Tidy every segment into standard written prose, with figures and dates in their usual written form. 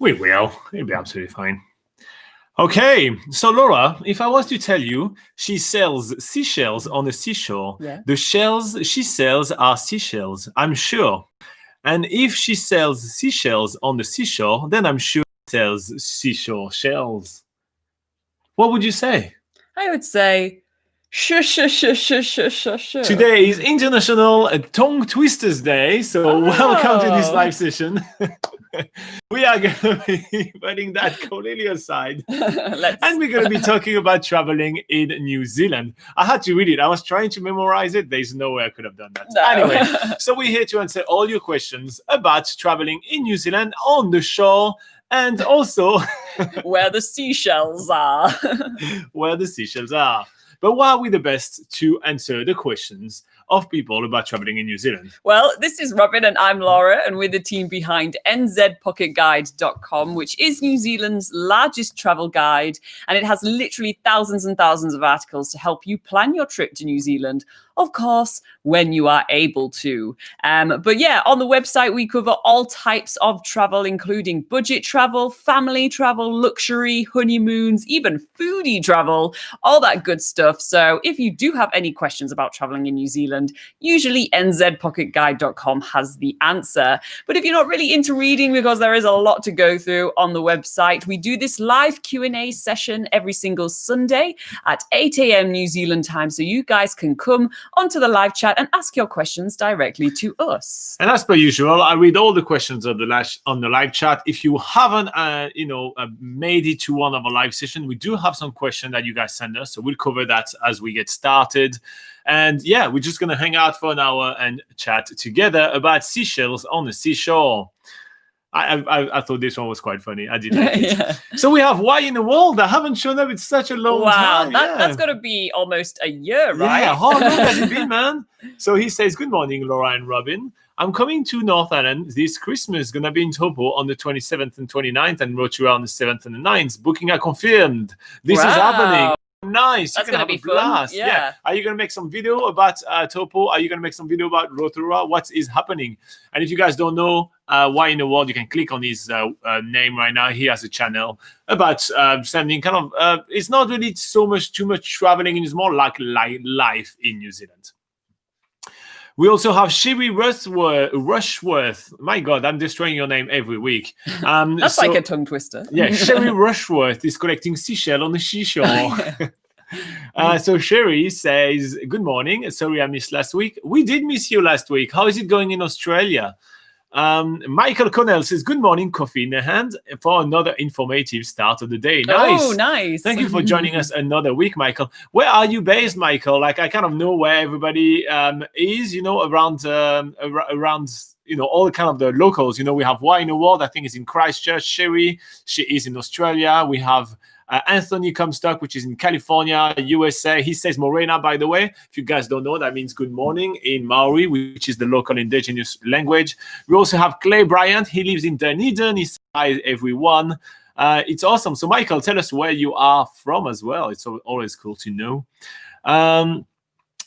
We will. It'll be absolutely fine. Okay, so Laura, if I was to tell you she sells seashells on the seashore, the shells she sells are seashells, I'm sure. And if she sells seashells on the seashore, then I'm sure she sells seashore shells. What would you say? I would say shush. Today is International Tongue Twisters Day, so welcome to this live session. We are going to be putting that completely aside. And we're going to be talking about traveling in New Zealand. I had to read it. I was trying to memorize it. There's no way I could have done that. No. Anyway, so we're here to answer all your questions about traveling in New Zealand on the shore and also where the seashells are. Where the seashells are. But why are we the best to answer the questions of people about traveling in New Zealand? Well, this is Robin and I'm Laura, and we're the team behind NZPocketGuide.com, which is New Zealand's largest travel guide, and it has literally thousands and thousands of articles to help you plan your trip to New Zealand, of course, when you are able to. But yeah, on the website, we cover all types of travel, including budget travel, family travel, luxury, honeymoons, even foodie travel, all that good stuff. So if you do have any questions about traveling in New Zealand, usually NZPocketGuide.com has the answer. But if you're not really into reading, because there is a lot to go through on the website, we do this live Q&A session every single Sunday at 8 a.m. New Zealand time. So you guys can come onto the live chat and ask your questions directly to us. And as per usual, I read all the questions on the live chat. If you haven't, made it to one of our live sessions, we do have some questions that you guys send us. So we'll cover that as we get started. And yeah, we're just going to hang out for an hour and chat together about seashells on the seashore. I thought this one was quite funny. I did like it. Yeah. So we have why in the world that haven't shown up in such a long time. Wow, that's got to be almost a year, right? Yeah, how long has it been, man? So he says, good morning, Laura and Robin. I'm coming to North Island this Christmas. Going to be in Taupo on the 27th and 29th and Rotorua on the 7th and the 9th. Booking are confirmed. This is happening. Nice. That's You're going to have a blast. Yeah. Are you going to make some video about Taupo? Are you going to make some video about Rotorua? What is happening? And if you guys don't know why in the world, you can click on his name right now. He has a channel about sending kind of, it's not really too much traveling. It's more like life in New Zealand. We also have Sherry Rushworth. My God, I'm destroying your name every week. That's like a tongue twister. Yeah, Sherry Rushworth is collecting seashell on the seashore. So Sherry says, good morning. Sorry I missed last week. We did miss you last week. How is it going in Australia? Michael Connell says, good morning, coffee in the hand for another informative start of the day. Nice. Oh, nice. Thank you for joining us another week, Michael. Where are you based, Michael? Like, I kind of know where everybody is, around, all kind of the locals. We have Why in the World, I think is in Christchurch. Sherry, she is in Australia. We have Anthony Comstock, which is in California, USA. He says Morena, by the way. If you guys don't know, that means good morning in Maori, which is the local indigenous language. We also have Clay Bryant. He lives in Dunedin. He says hi, everyone. It's awesome. So, Michael, tell us where you are from as well. It's always cool to know.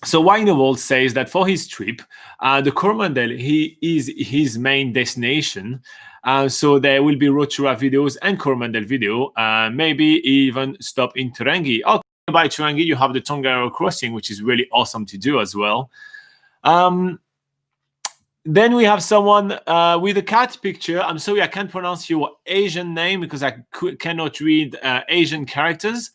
So Why in the World says that for his trip, the Coromandel is his main destination. So there will be Rotorua videos and Coromandel video, maybe even stop in Tarangi. Oh, by Tarangi, you have the Tongariro crossing, which is really awesome to do as well. Then we have someone with a cat picture. I'm sorry, I can't pronounce your Asian name because I cannot read Asian characters.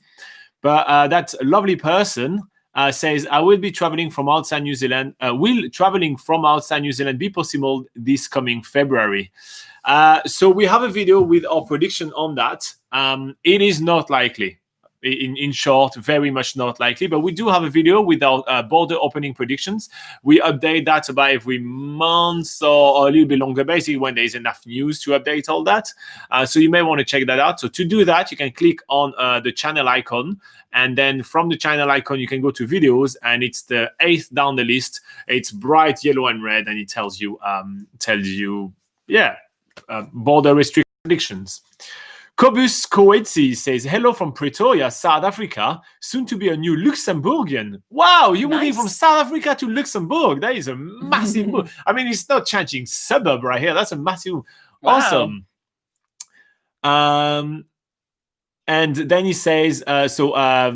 But that lovely person says, I will be traveling from outside New Zealand. Will traveling from outside New Zealand be possible this coming February? So we have a video with our prediction on that. It is not likely. In short, very much not likely, but we do have a video with our border opening predictions. We update that about every month or a little bit longer, basically when there's enough news to update all that. So you may want to check that out. So to do that, you can click on the channel icon, and then from the channel icon, you can go to videos, and it's the 8th down the list. It's bright yellow and red, and it tells you, border restriction predictions. Kobus Koetsi says, hello from Pretoria, South Africa, soon to be a new Luxembourgian. Wow, you're moving from South Africa to Luxembourg. That is a massive move. I mean, it's not changing suburb right here. That's a massive, awesome. And then he says, the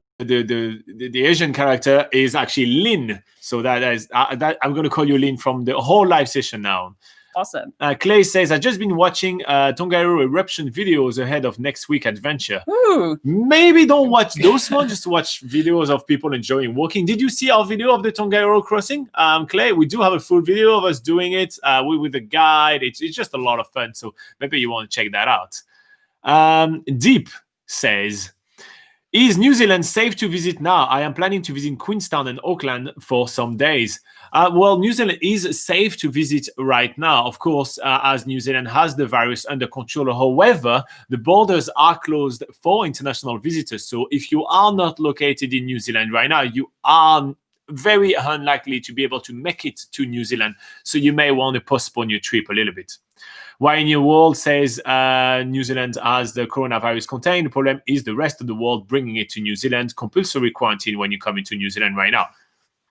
Asian character is actually Lin. So that is that I'm going to call you Lin from the whole live session now. Awesome. Clay says, I've just been watching Tongariro eruption videos ahead of next week adventure. Ooh. Maybe don't watch those ones, just watch videos of people enjoying walking. Did you see our video of the Tongariro crossing? Clay, we do have a full video of us doing it with a guide. It's just a lot of fun. So maybe you want to check that out. Deep says, is New Zealand safe to visit now? I am planning to visit Queenstown and Auckland for some days. Well, New Zealand is safe to visit right now, of course, as New Zealand has the virus under control. However, the borders are closed for international visitors. So if you are not located in New Zealand right now, you are very unlikely to be able to make it to New Zealand. So you may want to postpone your trip a little bit. Why in your world says New Zealand has the coronavirus contained. The problem is the rest of the world bringing it to New Zealand. Compulsory quarantine when you come into New Zealand right now.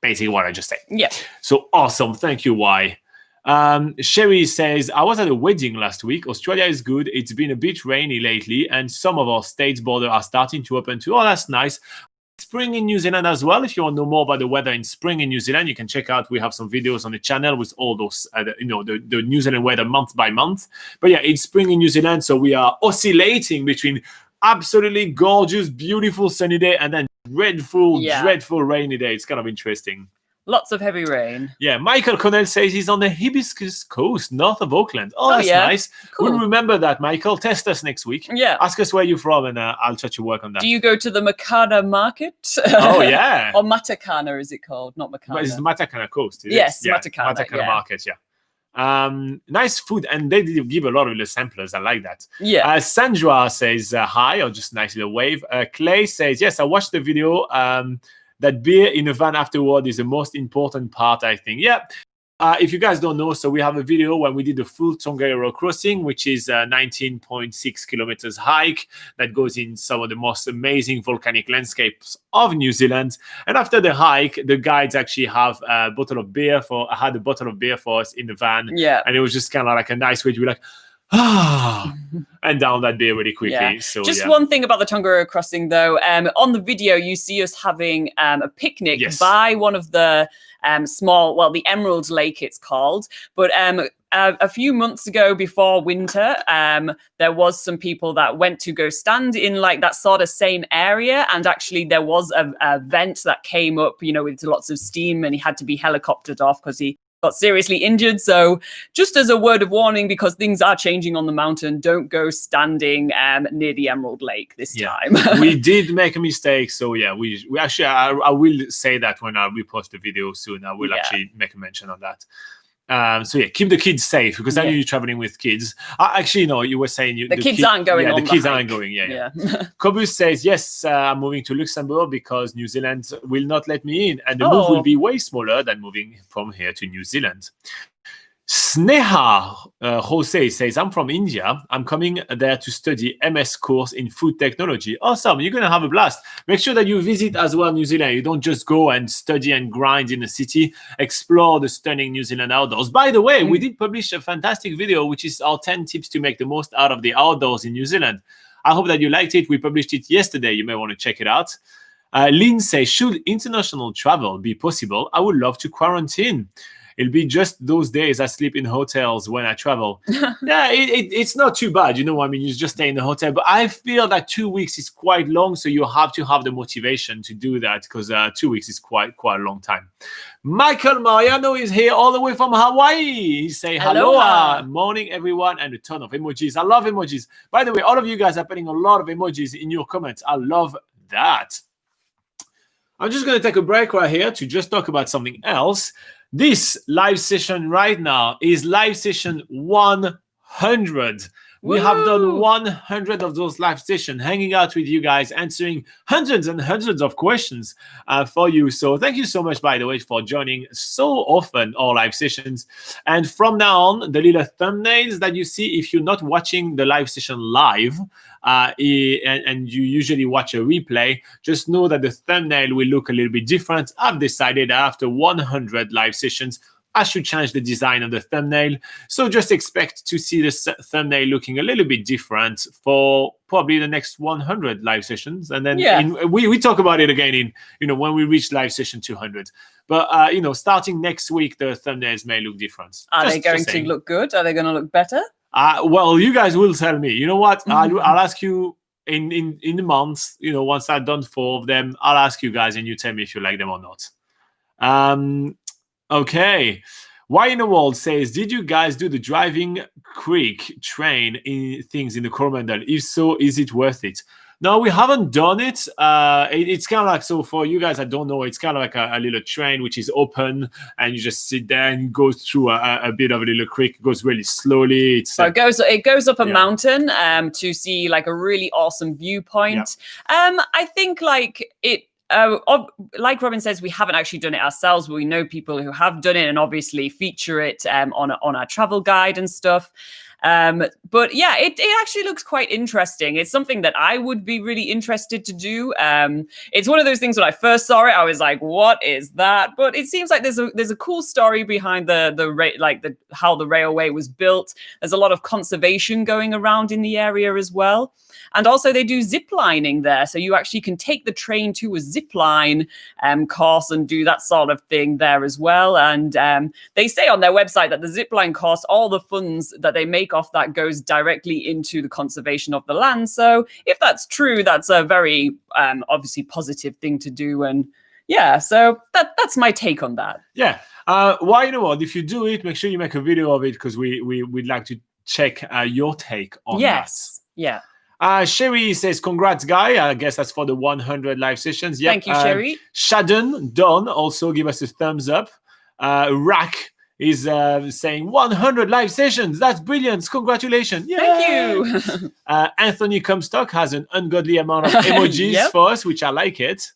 Basically what I just said. Yeah. So awesome. Thank you, Y. Sherry says, I was at a wedding last week. Australia is good. It's been a bit rainy lately, and some of our states' borders are starting to open too. Oh, that's nice. Spring in New Zealand as well. If you want to know more about the weather in spring in New Zealand, you can check out. We have some videos on the channel with all those, the New Zealand weather month by month. But yeah, it's spring in New Zealand, so we are oscillating between absolutely gorgeous, beautiful sunny day and then dreadful rainy day. It's kind of interesting. Lots of heavy rain. Yeah, Michael Connell says he's on the Hibiscus Coast, north of Auckland. Oh, that's nice. Cool. We'll remember that, Michael. Test us next week. Yeah. Ask us where you're from, and I'll try to work on that. Do you go to the Makana market? Oh, yeah. Or Matakana, is it called? Not Makana. But it's the Matakana Coast. Yes, yeah. Matakana market, yeah. Nice food, and they did give a lot of little samplers. I like that. Yeah. Sandra says hi, or just nice little wave. Clay says, yes, I watched the video. That beer in a van afterward is the most important part, I think. Yeah. If you guys don't know, so we have a video when we did the full Tongariro crossing, which is a 19.6 kilometers hike that goes in some of the most amazing volcanic landscapes of New Zealand. And after the hike, the guides actually have a bottle of beer had a bottle of beer for us in the van. Yeah. And it was just kind of like a nice way to be like, and down that bear really quickly. Yeah. So just one thing about the Tongariro crossing, though. On the video, you see us having a picnic by one of the the Emerald Lake, it's called. But a few months ago, before winter, there was some people that went to go stand in like that sort of same area, and actually there was a vent that came up, with lots of steam, and he had to be helicoptered off because he got seriously injured. So just as a word of warning, because things are changing on the mountain, don't go standing near the Emerald Lake this time. We did make a mistake. So yeah, we actually, I will say that when I repost the video soon, I will actually make a mention on that. So yeah, keep the kids safe, because I know you're traveling with kids. Actually, no, you were saying the kids aren't going. Yeah, on the kids hike. aren't going. Yeah. Kobus says yes. I'm moving to Luxembourg because New Zealand will not let me in, and the move will be way smaller than moving from here to New Zealand. Sneha Jose says, I'm from India. I'm coming there to study MS course in food technology. Awesome. You're going to have a blast. Make sure that you visit as well New Zealand. You don't just go and study and grind in the city. Explore the stunning New Zealand outdoors. By the way, we did publish a fantastic video, which is our 10 tips to make the most out of the outdoors in New Zealand. I hope that you liked it. We published it yesterday. You may want to check it out. Lynn says, should international travel be possible? I would love to quarantine. It'll be just those days I sleep in hotels when I travel. Yeah, it's not too bad. You just stay in the hotel. But I feel that 2 weeks is quite long. So you have to have the motivation to do that, because 2 weeks is quite a long time. Michael Mariano is here all the way from Hawaii. He say hello, morning everyone, and a ton of emojis. I love emojis. By the way, all of you guys are putting a lot of emojis in your comments. I love that. I'm just going to take a break right here to just talk about something else. This live session right now is live session 100. We have done 100 of those live sessions, hanging out with you guys, answering hundreds and hundreds of questions for you. So thank you so much, by the way, for joining so often our live sessions. And from now on, the little thumbnails that you see, if you're not watching the live session live, and you usually watch a replay, just know that the thumbnail will look a little bit different. I've decided after 100 live sessions, I should change the design of the thumbnail. So just expect to see the thumbnail looking a little bit different for probably the next 100 live sessions. And then we talk about it again in, when we reach live session 200. But, starting next week, the thumbnails may look different. Are they going to look good? Are they going to look better? Well, you guys will tell me. You know what? I'll ask you in the month, once I've done 4 of them, I'll ask you guys and you tell me if you like them or not. Okay. Why in the world says, did you guys do the driving creek train things in the Coromandel? If so, is it worth it? No, we haven't done it. It's kind of like, so for you guys that don't know, it's kind of like a little train which is open and you just sit there and it goes through a bit of a little creek. It goes really slowly. So it goes up a mountain to see like a really awesome viewpoint. Yeah. I think like Robin says, we haven't actually done it ourselves, but we know people who have done it and obviously feature it on our travel guide and stuff. But yeah, it actually looks quite interesting. It's something that I would be really interested to do. It's one of those things when I first saw it, I was like, what is that? But it seems like there's a cool story behind how the railway was built. There's a lot of conservation going around in the area as well. And also they do zip lining there. So you actually can take the train to a zip line course and do that sort of thing there as well. And they say on their website that the zip line course, all the funds that they make off that goes directly into the conservation of the land. So if that's true, that's a very obviously positive thing to do. And yeah, so that's my take on that. Yeah. Why, if you do it, make sure you make a video of it because we'd like to check your take on that. Yes. Yeah. Sherry says, congrats, Guy. I guess that's for the 100 live sessions. Yep. Thank you, Sherry. Shadon, Don, also give us a thumbs up. Rack is saying 100 live sessions. That's brilliant. Congratulations. Yay! Thank you. Anthony Comstock has an ungodly amount of emojis for us, which I like it.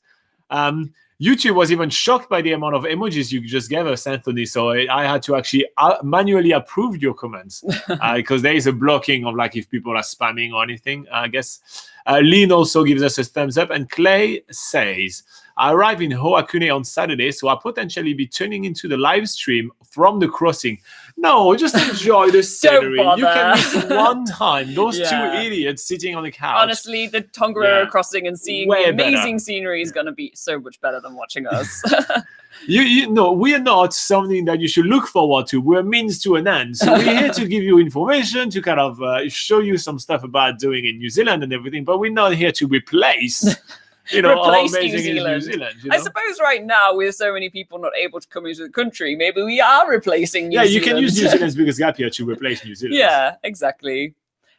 YouTube was even shocked by the amount of emojis you just gave us, Anthony. So I had to actually manually approve your comments because there is a blocking of like if people are spamming or anything, I guess. Lynn also gives us a thumbs up. And Clay says, I arrive in Hoakune on Saturday, so I'll potentially be tuning into the live stream from the crossing. No, just enjoy the scenery. You can miss one time. Those 2 idiots sitting on the couch. Honestly, the Tongariro crossing and seeing the amazing scenery is going to be so much better than watching us. We are not something that you should look forward to. We're a means to an end. So we're here to give you information, to kind of show you some stuff about doing in New Zealand and everything, but we're not here to replace replace New Zealand. I suppose right now, with so many people not able to come into the country, maybe we are replacing New Zealand. Yeah, you can use New Zealand's biggest gap year to replace New Zealand. Yeah, exactly.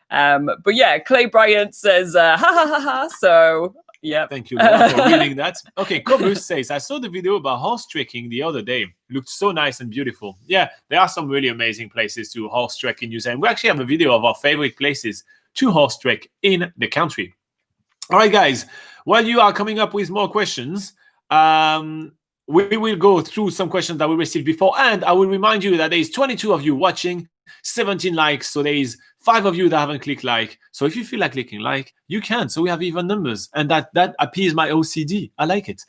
But yeah, Clay Bryant says, ha ha ha ha. So yeah. Thank you for reading that. Okay, Cobus says, I saw the video about horse trekking the other day. Looked so nice and beautiful. Yeah, there are some really amazing places to horse trek in New Zealand. We actually have a video of our favorite places to horse trek in the country. All right, guys. While you are coming up with more questions, we will go through some questions that we received before. And I will remind you that there is 22 of you watching, 17 likes. So there is 5 of you that haven't clicked like. So if you feel like clicking like, you can. So we have even numbers. And that appears my OCD. I like it.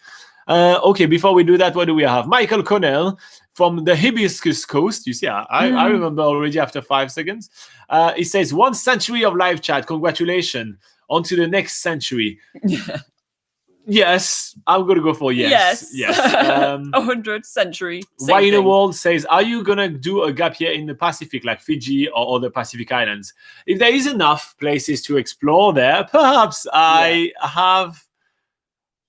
Okay, before we do that, what do we have? Michael Connell from the Hibiscus Coast. You see, I remember already after 5 seconds. He says, 1 century of live chat. Congratulations. On to the next century. Yes, I'm going to go for yes. 100th century. Why in the world says, are you going to do a gap year in the Pacific, like Fiji or other Pacific islands? If there is enough places to explore there, perhaps I have.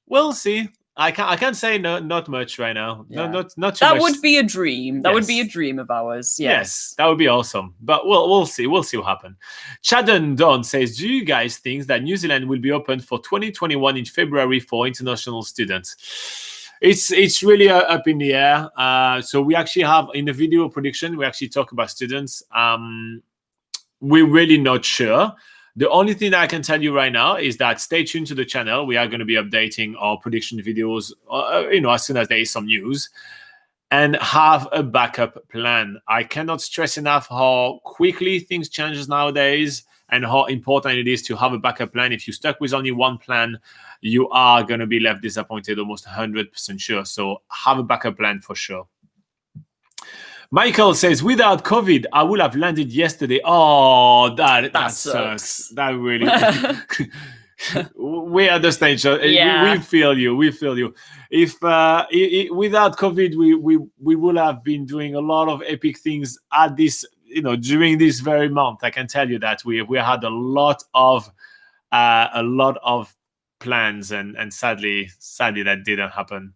We'll see. I can't say not much right now. Yeah. Not too much. That would be a dream. That would be a dream of ours. Yes, that would be awesome. But we'll see. We'll see what happens. Chadden Don says, do you guys think that New Zealand will be open for 2021 in February for international students? It's really up in the air. So we actually have in the video prediction, we actually talk about students. We're really not sure. The only thing that I can tell you right now is that stay tuned to the channel. We are going to be updating our prediction videos, as soon as there is some news, and have a backup plan. I cannot stress enough how quickly things change nowadays and how important it is to have a backup plan. If you're stuck with only one plan, you are going to be left disappointed, almost 100% sure. So have a backup plan for sure. Michael says, without COVID, I would have landed yesterday. Oh, that sucks. That really. We understand. Yeah. We feel you. We feel you. If without COVID, we would have been doing a lot of epic things at this, during this very month. I can tell you that we had a lot of plans, and sadly that didn't happen.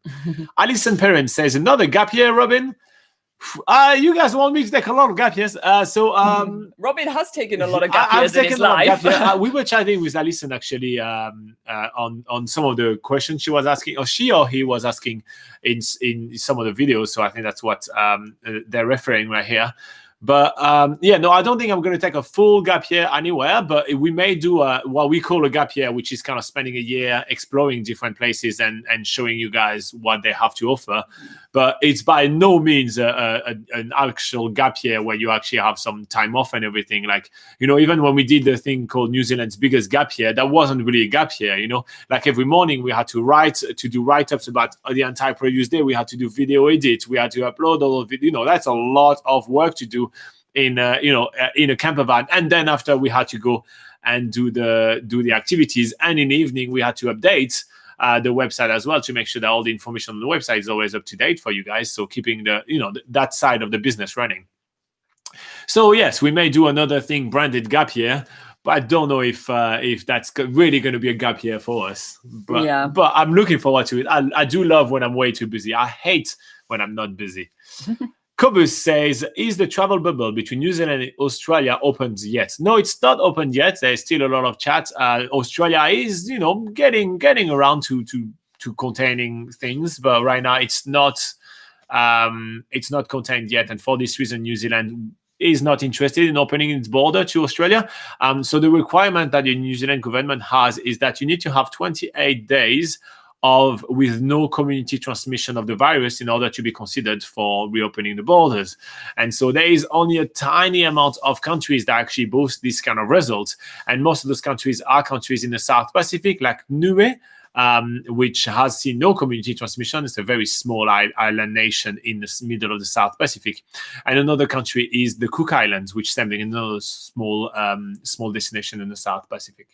Alison Perrin says, another gap year, Robin. You guys want me to take a lot of gap years? Robin has taken a lot of gap years in his life. We were chatting with Alison actually on some of the questions she was asking, or she or he was asking in some of the videos. So I think that's what they're referring right here. But no, I don't think I'm going to take a full gap year anywhere, but we may do what we call a gap year, which is kind of spending a year exploring different places and showing you guys what they have to offer. But it's by no means an actual gap year where you actually have some time off and everything. Like, even when we did the thing called New Zealand's biggest gap year, that wasn't really a gap year, Like every morning we had to do write-ups about the entire previous day. We had to do video edit. We had to upload all of it. That's a lot of work to do in a camper van. And then after we had to go and do the activities. And in the evening we had to update the website as well to make sure that all the information on the website is always up to date for you guys. So keeping that side of the business running. So yes, we may do another thing branded gap year, but I don't know if that's really going to be a gap year for us. But I'm looking forward to it. I do love when I'm way too busy. I hate when I'm not busy. Cobus says, is the travel bubble between New Zealand and Australia opened yet? No, it's not opened yet. There's still a lot of chat. Australia is, getting around to containing things, but right now it's not contained yet. And for this reason, New Zealand is not interested in opening its border to Australia. So the requirement that the New Zealand government has is that you need to have 28 days with no community transmission of the virus in order to be considered for reopening the borders. And so there is only a tiny amount of countries that actually boast this kind of result. And most of those countries are countries in the South Pacific, like Niue, which has seen no community transmission. It's a very small island nation in the middle of the South Pacific. And another country is the Cook Islands, which is another small destination in the South Pacific.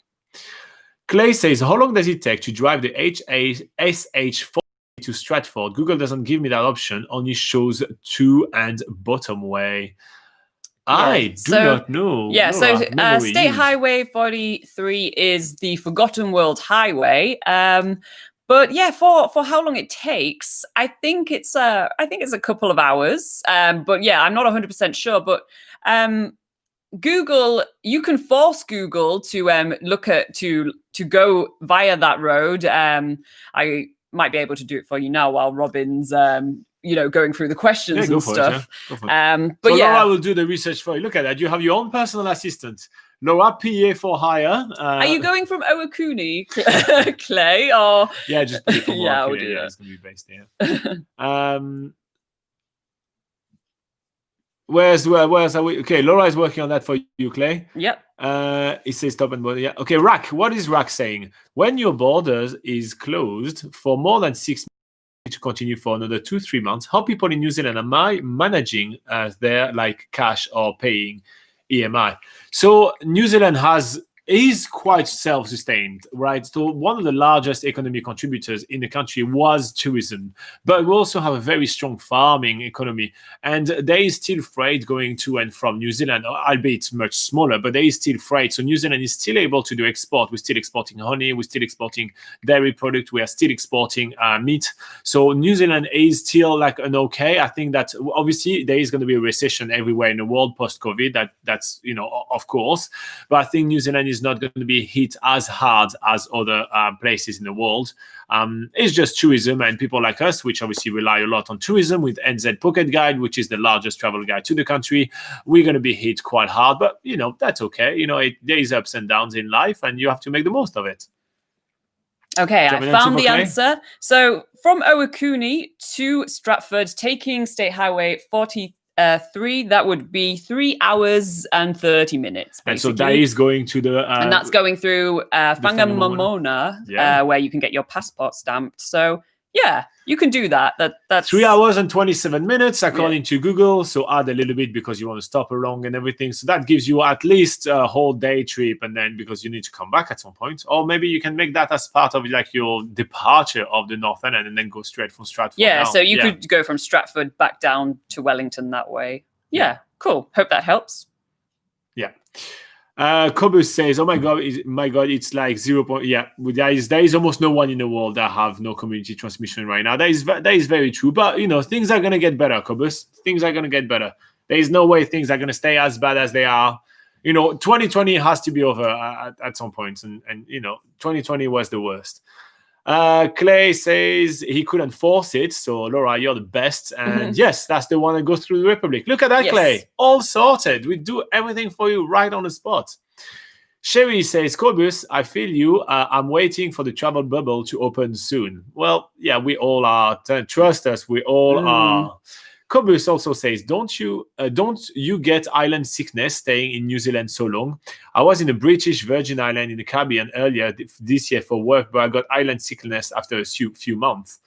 Clay says, how long does it take to drive the SH40 to Stratford? Google doesn't give me that option, only shows to and bottom way. I do not know. Yeah, State Highway 43 is the Forgotten World Highway. But yeah, for how long it takes, I think it's a couple of hours. But yeah, I'm not 100% sure. But Google, you can force Google to to go via that road. I might be able to do it for you now while Robin's going through the questions and stuff. But Laura will do the research for you. Look at that. You have your own personal assistant. Laura, PA for hire. Are you going from Owakuni, Clay, or? Yeah, just put it from I'll do that. It's going to be based here. Where's are we? Okay, Laura is working on that for you, Clay. Yep. It says stop and border. Yeah. Okay, Rack. What is Rack saying? When your borders is closed for more than 6 months to continue for another 2-3 months, how people in New Zealand are managing their cash or paying EMI? So New Zealand is quite self-sustained, right? So one of the largest economic contributors in the country was tourism, but we also have a very strong farming economy, and there is still freight going to and from New Zealand, albeit much smaller, but there is still freight. So New Zealand is still able to do export. We're still exporting honey, we're still exporting dairy product, we are still exporting meat. So New Zealand is still an okay. I think that obviously there is going to be a recession everywhere in the world post-COVID. That's of course, but I think New Zealand is not going to be hit as hard as other places in the world. It's just tourism and people like us, which obviously rely a lot on tourism with NZ Pocket Guide, which is the largest travel guide to the country. We're going to be hit quite hard, but that's okay. There is ups and downs in life and you have to make the most of it. Okay, I found the answer. So from Owakuni to Stratford, taking State Highway 43, that would be 3 hours and 30 minutes. Basically. And so that is going to the... and that's going through Whangamomona, where you can get your passport stamped. So Yeah, you can do that. That's 3 hours and 27 minutes according to Google. So add a little bit because you want to stop along and everything. So that gives you at least a whole day trip, and then because you need to come back at some point, or maybe you can make that as part of like your departure of the North End and then go straight from Stratford. Yeah, down. so you could go from Stratford back down to Wellington that way. Yeah, cool. Hope that helps. Yeah. Cobus says, "Oh my god, it's like 0. Yeah, there is almost no one in the world that have no community transmission right now. That is very true. But you know, things are gonna get better, Cobus. Things are gonna get better. There is no way things are gonna stay as bad as they are. You know, 2020 has to be over at some point, and you know, 2020 was the worst." Clay says he couldn't force it. So Laura, you're the best. And yes, that's the one that goes through the Republic. Look at that, yes. Clay. All sorted. We do everything for you right on the spot. Sherry says, Cobus, I feel you. I'm waiting for the travel bubble to open soon. Well, yeah, we all are. Trust us, we all are. Cobus also says, don't you get island sickness staying in New Zealand so long? I was in the British Virgin Island in the Caribbean earlier this year for work, but I got island sickness after a few months.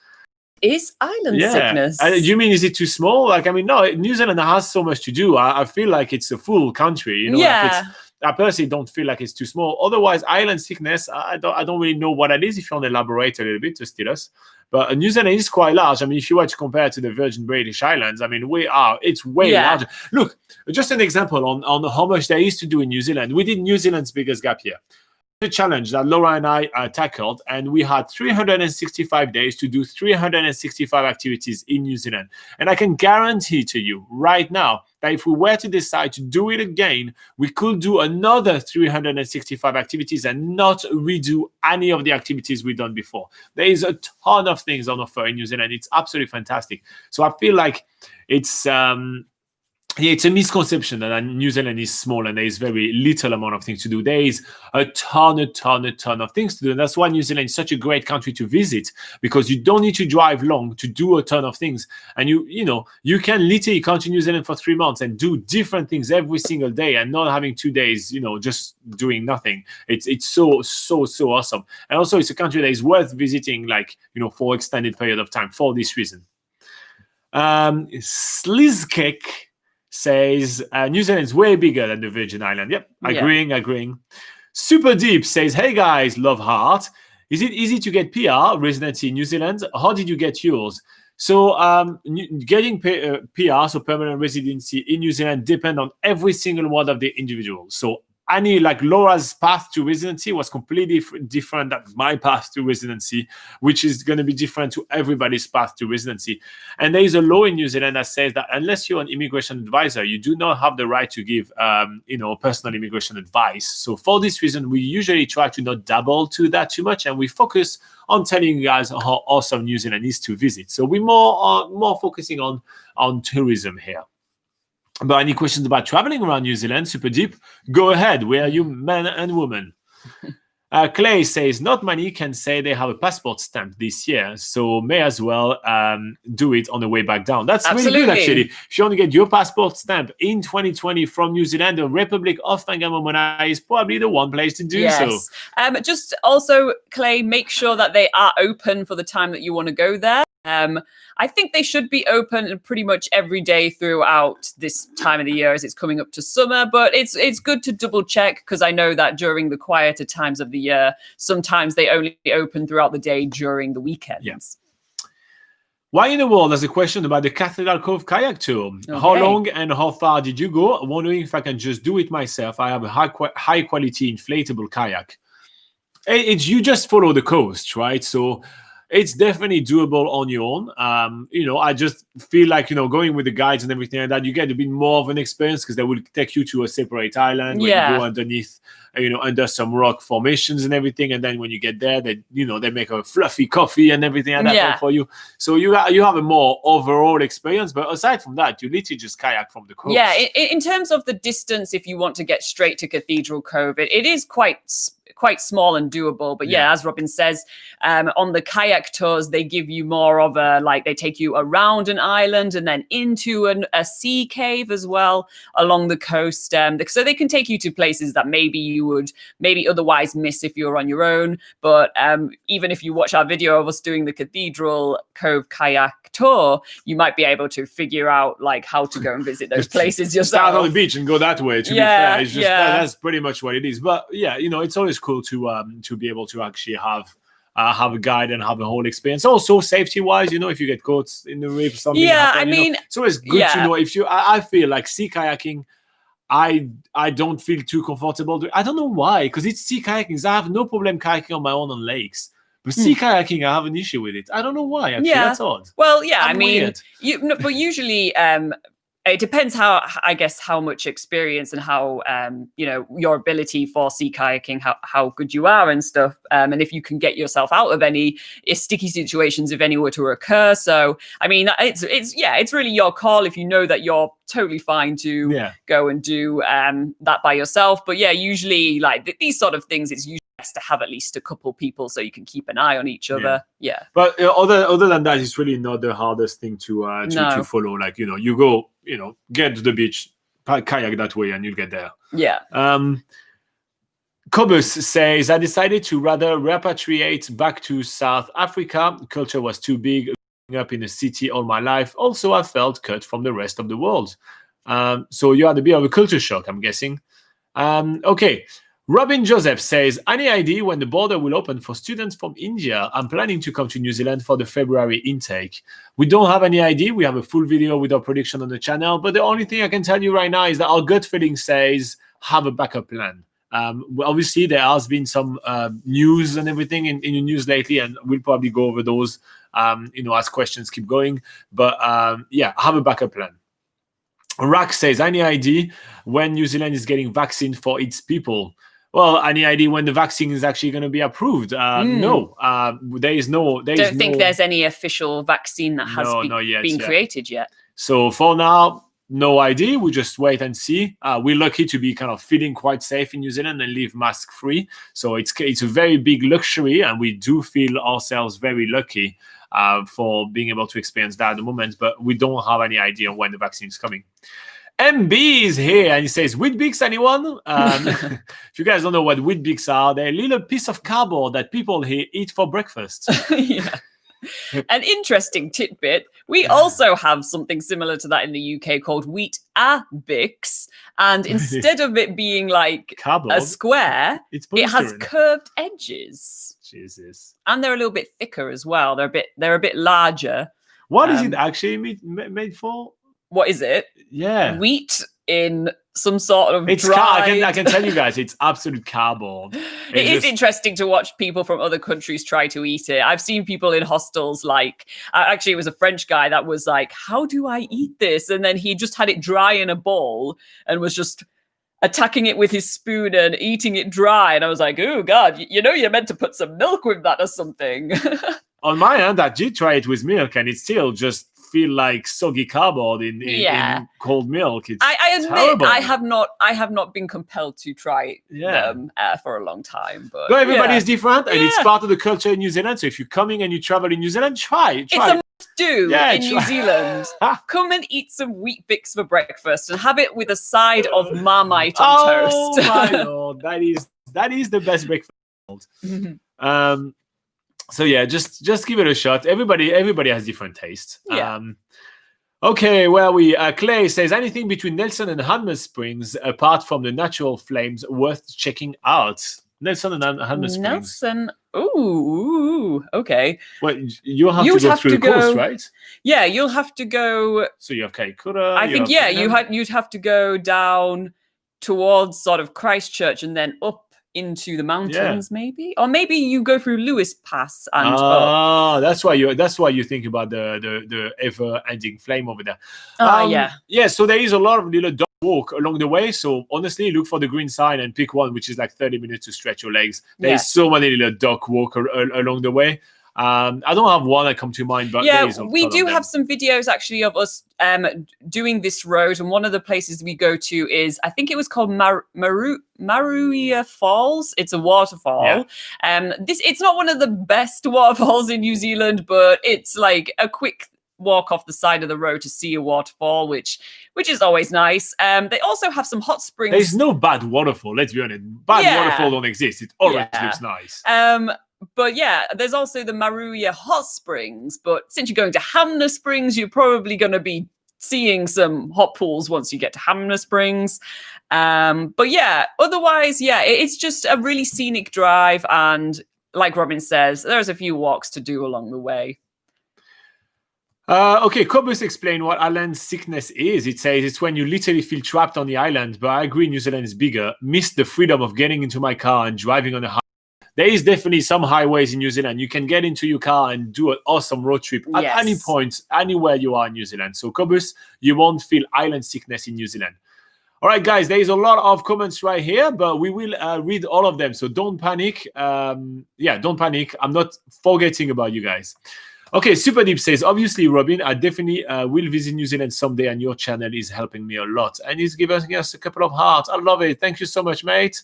Is island sickness? Do you mean, is it too small? Like, I mean, no, New Zealand has so much to do. I feel like it's a full country. You know, yeah. I personally don't feel like it's too small. Otherwise, island sickness, I don't really know what it is. If you want to elaborate a little bit to steal us. But New Zealand is quite large. I mean, if you were to compare to the Virgin British Islands, I mean, it's way larger. Look, just an example on how much there is to do in New Zealand. We did New Zealand's biggest gap year. The challenge that Laura and I tackled, and we had 365 days to do 365 activities in New Zealand. And I can guarantee to you right now that if we were to decide to do it again, we could do another 365 activities and not redo any of the activities we've done before. There is a ton of things on offer in New Zealand. It's absolutely fantastic. So I feel like it's a misconception that New Zealand is small and there is very little amount of things to do. There is a ton of things to do. And that's why New Zealand is such a great country to visit, because you don't need to drive long to do a ton of things. And you can literally come to New Zealand for 3 months and do different things every single day and not having 2 days, just doing nothing. It's so awesome. And also it's a country that is worth visiting, like, for extended period of time for this reason. Slizkek says New Zealand is way bigger than the Virgin Island. Yep, agreeing. Super Deep says, hey guys, love heart. Is it easy to get PR, residency in New Zealand? How did you get yours? So getting PR, so permanent residency in New Zealand, depend on every single one of the individuals. So like Laura's path to residency was completely different than my path to residency, which is going to be different to everybody's path to residency. And there is a law in New Zealand that says that unless you're an immigration advisor, you do not have the right to give, personal immigration advice. So for this reason, we usually try to not dabble to that too much, and we focus on telling you guys how awesome New Zealand is to visit. So we're more focusing on tourism here. But any questions about traveling around New Zealand, Super Deep, go ahead. Where are you, men and women? Clay says, not many can say they have a passport stamp this year, so may as well do it on the way back down. That's really good, actually. If you want to get your passport stamp in 2020 from New Zealand, the Republic of Whangamomona is probably the one place to do so. Just also, Clay, make sure that they are open for the time that you want to go there. I think they should be open pretty much every day throughout this time of the year as it's coming up to summer, but it's good to double check, because I know that during the quieter times of the year, sometimes they only open throughout the day during the weekends. Yeah. Why in the world? There's a question about the Cathedral Cove kayak tour. Okay. How long and how far did you go? I'm wondering if I can just do it myself. I have a high quality inflatable kayak. You just follow the coast, right? So it's definitely doable on your own. I just feel like, going with the guides and everything like that, you get a bit more of an experience, because they will take you to a separate island where you go underneath, under some rock formations and everything. And then when you get there, they make a fluffy coffee and everything like that for you. So you have a more overall experience. But aside from that, you literally just kayak from the coast. Yeah, in terms of the distance, if you want to get straight to Cathedral Cove, it is quite quite small and doable. But yeah, as Robin says, on the kayak tours, they give you more of they take you around an island and then into a sea cave as well along the coast. So they can take you to places that maybe you would otherwise miss if you were on your own. But even if you watch our video of us doing the Cathedral Cove kayak tour, you might be able to figure out like how to go and visit those places yourself. Start on the beach and go that way. To be fair, it's just that's pretty much what it is. But yeah, it's always cool to be able to actually have a guide and have a whole experience. Also, safety-wise, if you get caught in the reef, something happen, it's always good to know. If I feel like sea kayaking, I don't feel too comfortable. I don't know why, because it's sea kayaking. So I have no problem kayaking on my own on lakes. But sea kayaking, I have an issue with it. I don't know why, actually. That's odd. Well, yeah, Weird. But usually it depends how much experience and how, your ability for sea kayaking, how good you are and stuff. And if you can get yourself out of any sticky situations if any were to occur. So, it's really your call if you know that you're totally fine to go and do that by yourself. But yeah, usually like these sort of things, it's usually best to have at least a couple people so you can keep an eye on each other. Yeah. But other than that, it's really not the hardest thing to follow. Like, you go, get to the beach, kayak that way, and you'll get there. Yeah. Cobus says, I decided to rather repatriate back to South Africa. Culture was too big. Growing up in a city all my life. Also, I felt cut from the rest of the world. So you had a bit of a culture shock, I'm guessing. Okay. Robin Joseph says, any idea when the border will open for students from India? I'm planning to come to New Zealand for the February intake. We don't have any idea. We have a full video with our prediction on the channel. But the only thing I can tell you right now is that our gut feeling says have a backup plan. Obviously, there has been some news and everything in the news lately, and we'll probably go over those, as questions keep going. But have a backup plan. Rack says, any idea when New Zealand is getting vaccine for its people? Well, any idea when the vaccine is actually going to be approved? No. There is no... Don't think there's any official vaccine that has been created yet. So for now, no idea. We just wait and see. We're lucky to be kind of feeling quite safe in New Zealand and live mask-free. So it's a very big luxury, and we do feel ourselves very lucky for being able to experience that at the moment. But we don't have any idea when the vaccine is coming. MB is here and he says, Weetbix, anyone? If you guys don't know what Weetbix are, they're a little piece of cardboard that people here eat for breakfast. Yeah. An interesting tidbit. We also have something similar to that in the UK called Weetbix. And instead of it being like cardboard, a square, it has curved edges. Jesus. And they're a little bit thicker as well. They're a bit larger. What is it actually made for? What is it? Yeah. Wheat in some sort of I can tell you guys, it's absolute cardboard. It is interesting to watch people from other countries try to eat it. I've seen people in hostels actually it was a French guy that was like, how do I eat this? And then he just had it dry in a bowl and was just attacking it with his spoon and eating it dry. And I was like, oh God, you're meant to put some milk with that or something. On my end, I did try it with milk and it still just feel like soggy cardboard in cold milk. I admit terrible. I have not been compelled to try them for a long time. But everybody is different, and it's part of the culture in New Zealand. So if you're coming and you travel in New Zealand, try it. It's a must-do in New Zealand. Come and eat some Weetbix for breakfast and have it with a side of Marmite on toast. Oh my Lord, that is the best breakfast. So yeah, just give it a shot. Everybody has different tastes. Yeah. Okay, Clay says, anything between Nelson and Hanmer Springs apart from the natural flames worth checking out? Nelson and Hanmer Springs. Nelson. Ooh, okay. Well, you'll have to go through the coast, right? Yeah, you'll have to go. So you have Kaikoura. I think you'd have to go down towards sort of Christchurch and then up into the mountains, maybe, or maybe you go through Lewis Pass and up. That's why you think about the ever-ending flame over there. So there is a lot of little dog walk along the way. So honestly, look for the green sign and pick one which is like 30 minutes to stretch your legs. There is so many little dog walk along the way. I don't have one that come to mind, but yeah, there is a we ton do of them. have some videos actually of us doing this road, and one of the places we go to is, I think it was called Maruia Falls. It's a waterfall. It's not one of the best waterfalls in New Zealand, but it's like a quick walk off the side of the road to see a waterfall, which is always nice. They also have some hot springs. There's no bad waterfall, let's be honest. Bad waterfall don't exist. It always looks nice. But yeah, there's also the Maruia hot springs. But since you're going to Hamner Springs, you're probably going to be seeing some hot pools once you get to Hamner Springs. But yeah, otherwise, it's just a really scenic drive. And like Robin says, there's a few walks to do along the way. Okay, Cobus explained what island sickness is. It says it's when you literally feel trapped on the island, but I agree New Zealand is bigger. Missed the freedom of getting into my car and driving on a highway. There is definitely some highways in New Zealand. You can get into your car and do an awesome road trip at any point, anywhere you are in New Zealand. So Cobus, you won't feel island sickness in New Zealand. All right, guys, there is a lot of comments right here, but we will read all of them. So don't panic. Don't panic. I'm not forgetting about you guys. Okay, Super Deep says, obviously, Robin, I definitely will visit New Zealand someday, and your channel is helping me a lot. And he's giving us a couple of hearts. I love it. Thank you so much, mate.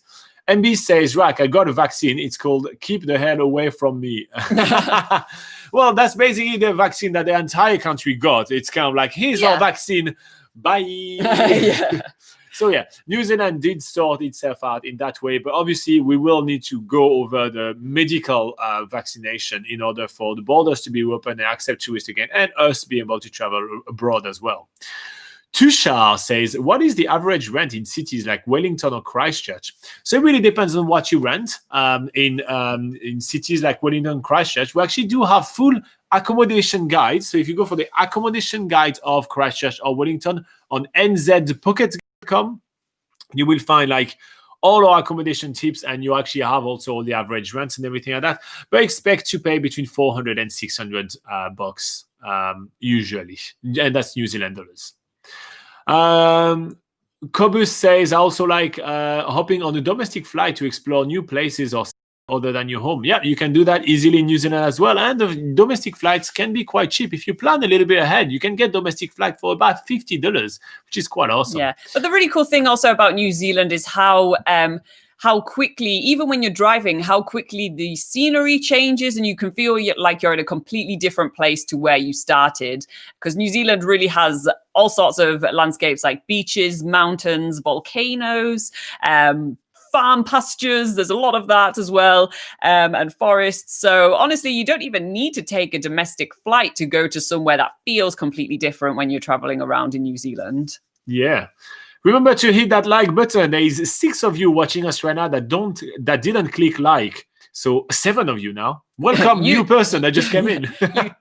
MB says, Rack, I got a vaccine. It's called Keep the Hell Away From Me. Well, that's basically the vaccine that the entire country got. It's kind of like, here's our vaccine. Bye. So yeah, New Zealand did sort itself out in that way, but obviously we will need to go over the medical vaccination in order for the borders to be open and accept tourists again, and us be able to travel abroad as well. Tushar says, what is the average rent in cities like Wellington or Christchurch? So it really depends on what you rent. In cities like Wellington and Christchurch, we actually do have full accommodation guides. So if you go for the accommodation guide of Christchurch or Wellington on NZPocket.com, you will find like all our accommodation tips, and you actually have also all the average rents and everything like that. But expect to pay between 400 and 600 bucks usually, and that's New Zealand dollars. Cobus says, I also like hopping on a domestic flight to explore new places or other than your home. Yeah, you can do that easily in New Zealand as well. And the domestic flights can be quite cheap. If you plan a little bit ahead, you can get domestic flight for about $50, which is quite awesome. Yeah, but the really cool thing also about New Zealand is how quickly, even when you're driving, how quickly the scenery changes, and you can feel like you're in a completely different place to where you started. Because New Zealand really has all sorts of landscapes like beaches, mountains, volcanoes, farm pastures. There's a lot of that as well, and forests. So honestly, you don't even need to take a domestic flight to go to somewhere that feels completely different when you're traveling around in New Zealand. Yeah. Remember to hit that like button. There is 6 of you watching us right now that didn't click like. So 7 of you now. Welcome, new person that just came in.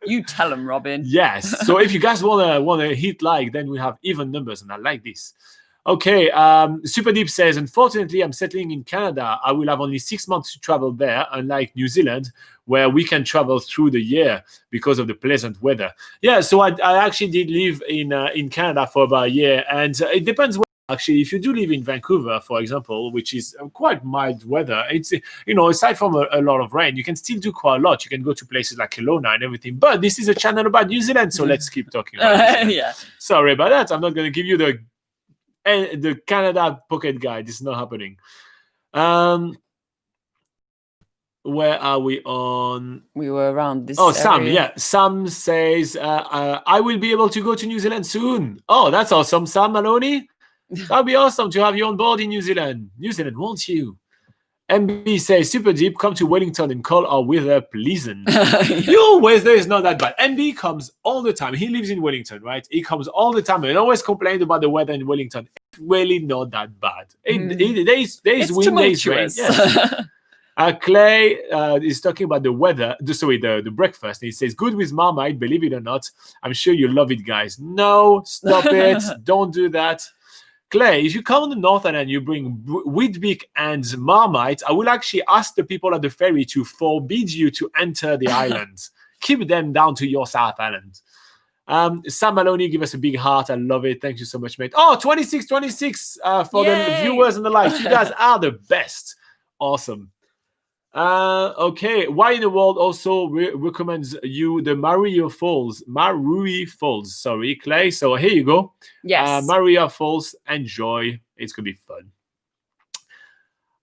you tell them, Robin. Yes. So if you guys wanna hit like, then we have even numbers, and I like this. Okay. Super Deep says, unfortunately, I'm settling in Canada. I will have only 6 months to travel there, unlike New Zealand, where we can travel through the year because of the pleasant weather. Yeah. So I actually did live in Canada for about a year, and it depends. Actually, if you do live in Vancouver, for example, which is quite mild weather, it's, aside from a lot of rain, you can still do quite a lot. You can go to places like Kelowna and everything. But this is a channel about New Zealand, so let's keep talking about yeah. Sorry about that. I'm not going to give you the Canada pocket guide. It's not happening. Where are we on? We were around this. Oh, Sam. Yeah. Sam says, I will be able to go to New Zealand soon. Oh, that's awesome. Sam Maloney. That'd be awesome to have you on board in New Zealand. New Zealand wants you. MB says, Super Deep, come to Wellington and call our weather pleasant. Your weather is not that bad. MB comes all the time. He lives in Wellington, right? He comes all the time and always complains about the weather in Wellington. It's really not that bad. There's wind, there's rain. Yes. Clay is talking about the weather, the breakfast. He says, good with Marmite, believe it or not. I'm sure you love it, guys. No, stop it. Don't do that. Clay, if you come on the North Island and you bring Weetbix and Marmite, I will actually ask the people at the ferry to forbid you to enter the island. Keep them down to your South Island. Sam Maloney, give us a big heart. I love it. Thank you so much, mate. Oh, 26 for the viewers and the likes. You guys are the best. Awesome. Okay, Why in the World also recommends you the Marui Falls. Sorry, Clay. So here you go. Yes. Maria Falls. Enjoy. It's gonna be fun.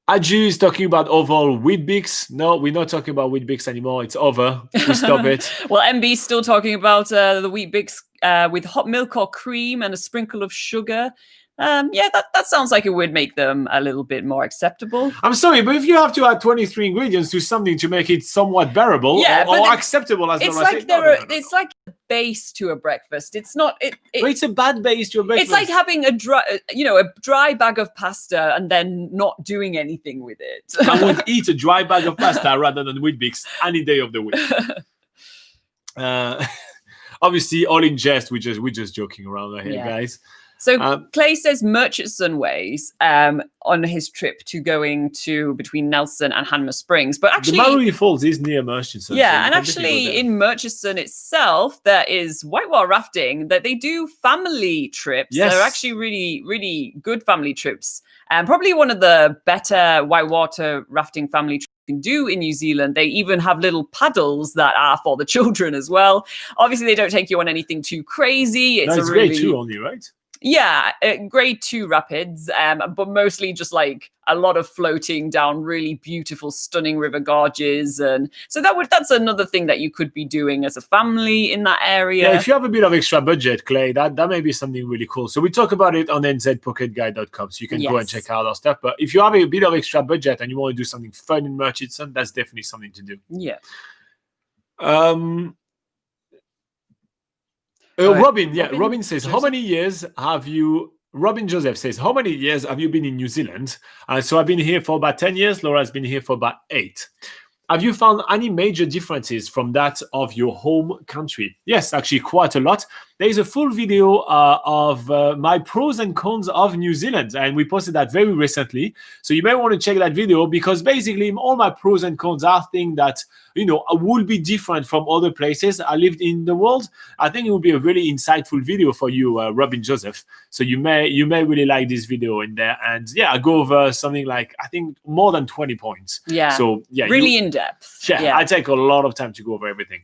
Aju is talking about overall Weetbix. No, we're not talking about Weetbix anymore. It's over. We stop it. Well, MB's still talking about the Weetbix with hot milk or cream and a sprinkle of sugar. Yeah, that sounds like it would make them a little bit more acceptable. I'm sorry, but if you have to add 23 ingredients to something to make it somewhat bearable or acceptable, as it's long like as no. It's like a base to a breakfast. It's not. But it's a bad base to a breakfast. It's like having a dry bag of pasta and then not doing anything with it. I would eat a dry bag of pasta rather than Weetbix any day of the week. Obviously, all in jest. We're just joking around here, guys. So Clay says Murchison Ways on his trip to going to between Nelson and Hanmer Springs. But actually, the Marui Falls is near Murchison. Yeah, so and actually in Murchison itself, there is whitewater rafting that they do family trips. Yes. They're actually really, really good family trips. And probably one of the better whitewater rafting family trips you can do in New Zealand. They even have little paddles that are for the children as well. Obviously, they don't take you on anything too crazy. It's grade 2 only, right? Yeah, grade 2 rapids, but mostly just like a lot of floating down really beautiful, stunning river gorges. And so that's another thing that you could be doing as a family in that area. Yeah, if you have a bit of extra budget, Clay, that may be something really cool. So we talk about it on nzpocketguide.com, so you can go and check out our stuff. But if you have a bit of extra budget and you want to do something fun in Murchison, that's definitely something to do. Yeah. Robin says, Joseph. How many years have you... Robin Joseph says, how many years have you been in New Zealand? So I've been here for about 10 years. Laura's been here for about 8. Have you found any major differences from that of your home country? Yes, actually quite a lot. There is a full video of my pros and cons of New Zealand, and we posted that very recently. So you may want to check that video, because basically all my pros and cons are things that, will be different from other places I lived in the world. I think it will be a really insightful video for you, Robin Joseph. So you may really like this video in there. And yeah, I go over something like, I think more than 20 points. Yeah. So yeah, really in depth. Yeah, I take a lot of time to go over everything.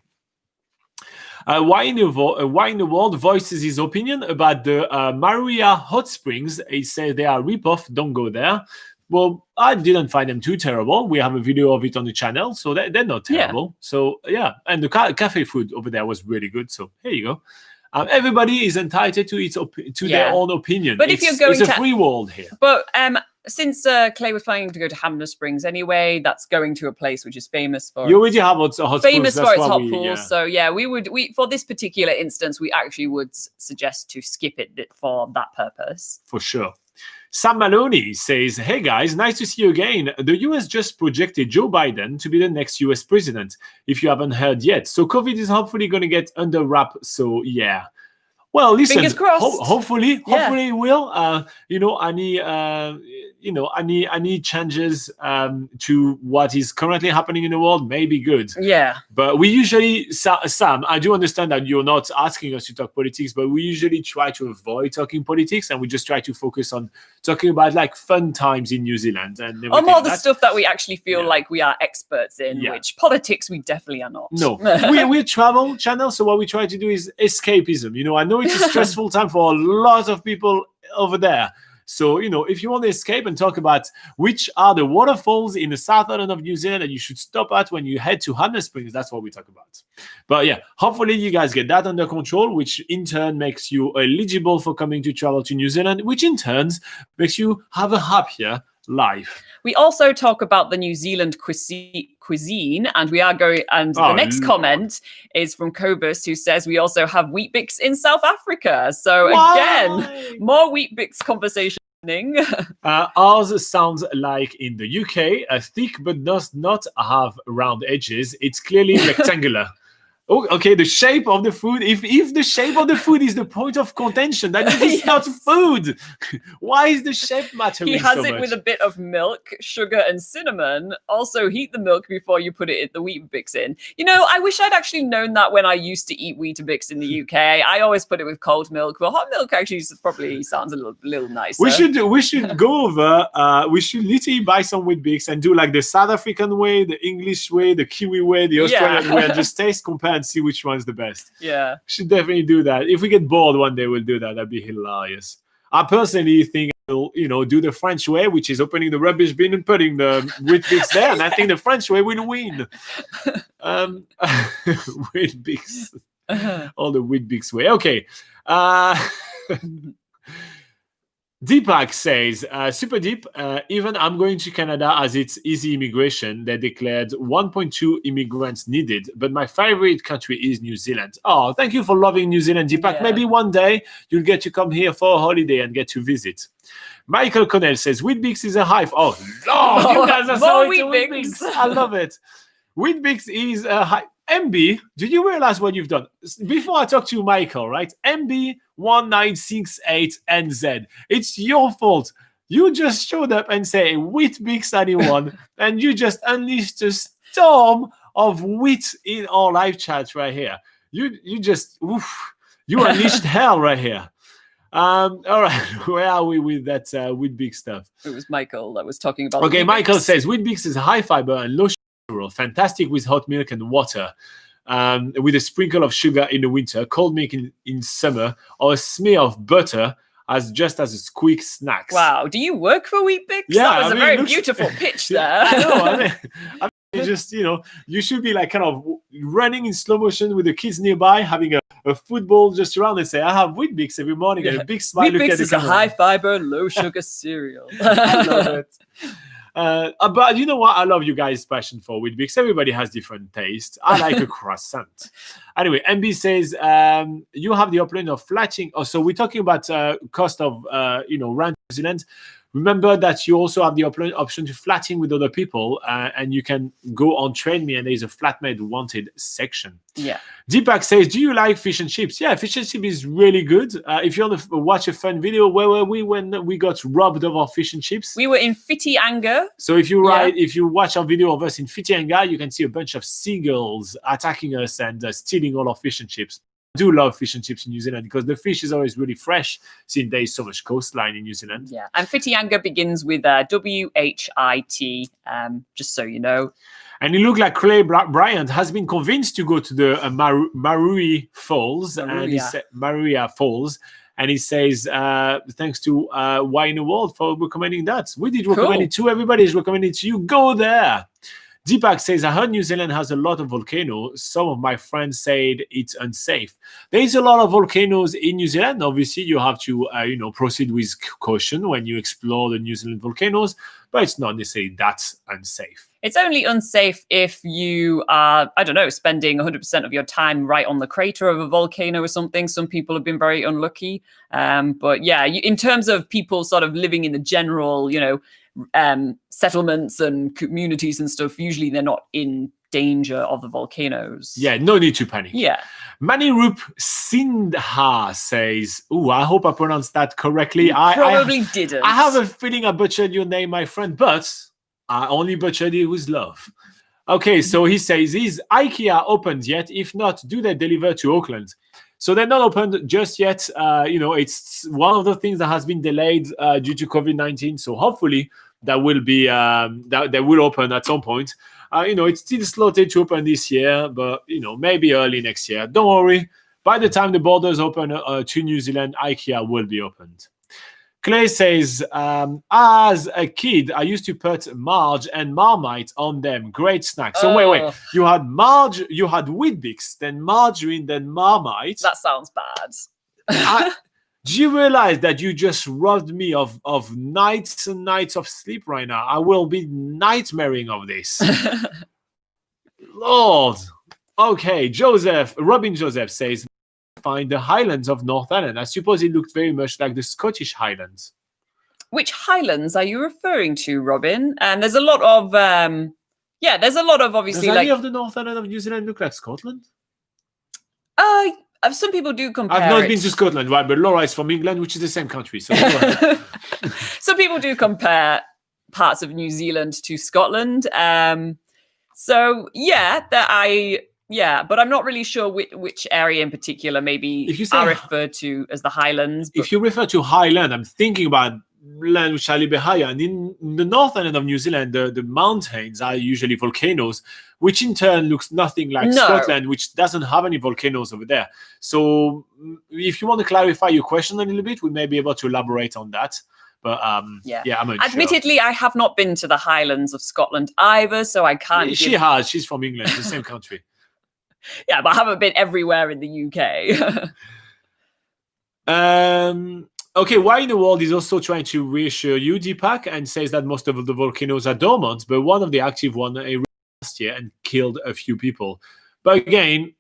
Why in the World voices his opinion about the Maria Hot Springs. He says they are rip-off, don't go there. Well, I didn't find them too terrible. We have a video of it on the channel, so they're not terrible. Yeah. So yeah, and the cafe food over there was really good. So here you go. Everybody is entitled to their own opinion. But if you're going it's a free world here. But since Clay was planning to go to Hanmer Springs anyway, that's going to a place which is famous for. You already have hot pools. Famous for its hot pools. Yeah. So yeah, we for this particular instance, we actually would suggest to skip it for that purpose. For sure. Sam Maloney says, hey guys, nice to see you again. The US just projected Joe Biden to be the next US president, if you haven't heard yet. So COVID is hopefully going to get under wrap. So yeah. Well, listen, fingers crossed. Hopefully it will. Any changes to what is currently happening in the world may be good. Yeah. But we usually, Sam, I do understand that you're not asking us to talk politics, but we usually try to avoid talking politics, and we just try to focus on talking about like fun times in New Zealand and or more the stuff that we actually feel like we are experts in, which politics we definitely are not. No, we're a travel channel, so what we try to do is escapism. I know it's a stressful time for a lot of people over there. So, if you want to escape and talk about which are the waterfalls in the South Island of New Zealand that you should stop at when you head to Hanmer Springs, that's what we talk about. But yeah, hopefully you guys get that under control, which in turn makes you eligible for coming to travel to New Zealand, which in turn makes you have a happier life. We also talk about the New Zealand cuisine, and we are going. And the next comment is from Cobus, who says we also have Weetbix in South Africa. So again, more Weetbix conversation. Ours sounds like in the UK, thick but does not have round edges. It's clearly rectangular. Oh, okay. The shape of the food. If the shape of the food is the point of contention, then it is not food. Why is the shape mattering? He has so it much? with a bit of milk, sugar, and cinnamon. Also, heat the milk before you put the Weetbix in. You know, I wish I'd actually known that when I used to eat Weetbix in the UK. I always put it with cold milk, but hot milk actually probably sounds a little nicer. We should go over. We should literally buy some Weetbix and do like the South African way, the English way, the Kiwi way, the Australian way, and just taste, compare, and see which one's the best. Yeah, should definitely do that. If we get bored one day, we'll do that. That'd be hilarious. I personally think I'll, do the French way, which is opening the rubbish bin and putting the Weetbix there, and I think the French way will win. Weetbix, all the Weetbix way. Okay. Deepak says, super deep, even I'm going to Canada as it's easy immigration. They declared 1.2 immigrants needed, but my favorite country is New Zealand. Oh, thank you for loving New Zealand, Deepak. Yeah. Maybe one day you'll get to come here for a holiday and get to visit. Michael Connell says, Weetbix is a hive. Oh, Lord, you guys are so into Weetbix. I love it. Weetbix is a hive. MB, did you realize what you've done? Before I talk to you, Michael, right? MB1968NZ. It's your fault. You just showed up and say Weetbix anyone, and you just unleashed a storm of wit in our live chat right here. You unleashed hell right here. All right, where are we with that Weetbix stuff? it was Michael that was talking about. Okay, Weetbix. Michael says Weetbix is high fiber and low sugar, fantastic with hot milk and water, with a sprinkle of sugar in the winter, cold milk in summer, or a smear of butter as quick snacks. Wow, do you work for Weetbix? Yeah, that was a very beautiful pitch there. I know. I mean, you just, you should be like kind of running in slow motion with the kids nearby, having a football just around and say, I have Weetbix every morning, and a big smile. Weetbix is a high fiber, low sugar cereal. I love it. But you know what? I love you guys' passion for Weetbix. Everybody has different taste. I like a croissant. Anyway, MB says you have the option of flatting. Oh, so we're talking about cost of rent in New Zealand. Remember that you also have the option to flatting with other people, and you can go on Train Me, and there's a flatmate wanted section. Yeah. Deepak says, do you like fish and chips? Yeah, fish and chips is really good. If you want to watch a fun video, where were we when we got robbed of our fish and chips? We were in Whitianga. So if you watch our video of us in Whitianga, you can see a bunch of seagulls attacking us and stealing all our fish and chips. I do love fish and chips in New Zealand because the fish is always really fresh since there is so much coastline in New Zealand. Yeah, and Whitianga begins with W-H-I-T, just so you know. And it looked like Clay Bryant has been convinced to go to the Maruia Falls. Maruia Falls. And he says, thanks to Why in the World for recommending that. We did recommend it too. Everybody is recommending it to you. Go there. Deepak says, I heard New Zealand has a lot of volcanoes. Some of my friends said it's unsafe. There is a lot of volcanoes in New Zealand. Obviously, you have to, proceed with caution when you explore the New Zealand volcanoes, but it's not necessarily that unsafe. It's only unsafe if you are, spending 100% of your time right on the crater of a volcano or something. Some people have been very unlucky. But yeah, in terms of people sort of living in the general, settlements and communities and stuff, usually they're not in danger of the volcanoes. Yeah, no need to panic. Yeah. Manirup Sindha says, I hope I pronounced that correctly. You probably didn't. I have a feeling I butchered your name, my friend, but I only butchered it with love. Okay, so he says, is IKEA opened yet? If not, do they deliver to Auckland? So they're not opened just yet. It's one of the things that has been delayed due to COVID-19. So hopefully that will be that they will open at some point. It's still slotted to open this year, but maybe early next year. Don't worry. By the time the borders open to New Zealand, IKEA will be opened. Clay says, as a kid, I used to put Marge and Marmite on them. Great snack. So wait. You had Marge, you had Weetbix, then margarine, then Marmite. That sounds bad. Do you realize that you just robbed me of nights and nights of sleep right now? I will be nightmaring of this. Lord. Okay, Robin Joseph says, find the Highlands of North Island. I suppose it looked very much like the Scottish Highlands. Which Highlands are you referring to, Robin? And there's a lot of obviously. Does any of the North Island of New Zealand look like Scotland? Some people do compare. I've not been to Scotland, right? But Laura is from England, which is the same country. So go ahead. Some people do compare parts of New Zealand to Scotland. So yeah, but I'm not really sure which area in particular maybe If you say, are referred to as the Highlands. If you refer to Highland, I'm thinking about land which are a little bit higher. And in the northern end of New Zealand, the mountains are usually volcanoes, which in turn looks nothing like Scotland, which doesn't have any volcanoes over there. So if you want to clarify your question a little bit, we may be able to elaborate on that. But I'm admittedly, I have not been to the Highlands of Scotland either, so I can't. She has. She's from England, the same country. Yeah, but I haven't been everywhere in the UK. Okay, Why in the World is also trying to reassure you, Deepak, and says that most of the volcanoes are dormant, but one of the active ones last year and killed a few people. But again,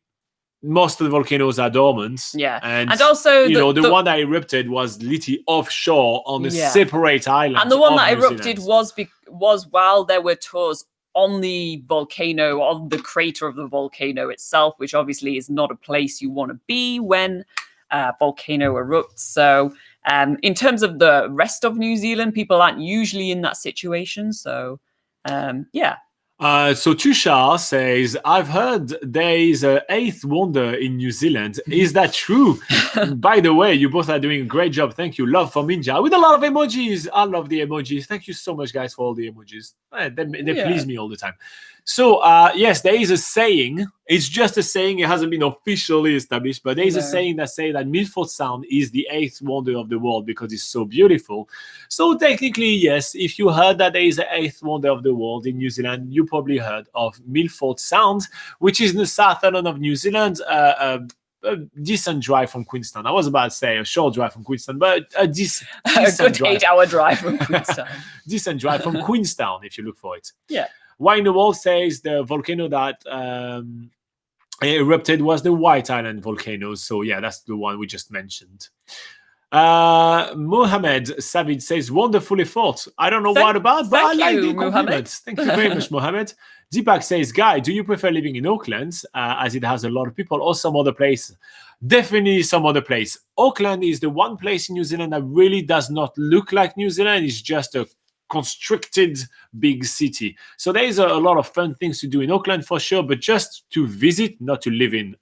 most of the volcanoes are dormant. Yeah, and also the one that erupted was literally offshore on a separate island. And the one that erupted was while there were tours on the volcano, on the crater of the volcano itself, which obviously is not a place you want to be when a volcano erupts. So in terms of the rest of New Zealand, people aren't usually in that situation. So So Tushar says, I've heard there is an eighth wonder in New Zealand. Is that true? By the way, you both are doing a great job. Thank you. Love from India with a lot of emojis. I love the emojis. Thank you so much, guys, for all the emojis. They please me all the time. So, yes, there is a saying. It's just a saying. It hasn't been officially established, but there is a saying that says that Milford Sound is the eighth wonder of the world because it's so beautiful. So technically, yes, if you heard that there is an eighth wonder of the world in New Zealand, you probably heard of Milford Sound, which is in the southern end of New Zealand, a decent drive from Queenstown. I was about to say a short drive from Queenstown, but a decent a good 8-hour drive from Queenstown. Decent drive from Queenstown if you look for it. Yeah. Why in the World says the volcano that erupted was the White Island volcano. So yeah, that's the one we just mentioned. Mohammed Savid says, wonderful effort. I don't know what about, but I like the compliments. Thank you very much, Mohammed. Deepak says, Guy, do you prefer living in Auckland as it has a lot of people or some other place? Definitely some other place. Auckland is the one place in New Zealand that really does not look like New Zealand. It's just a constricted big city. So there is a lot of fun things to do in Auckland for sure, but just to visit, not to live in.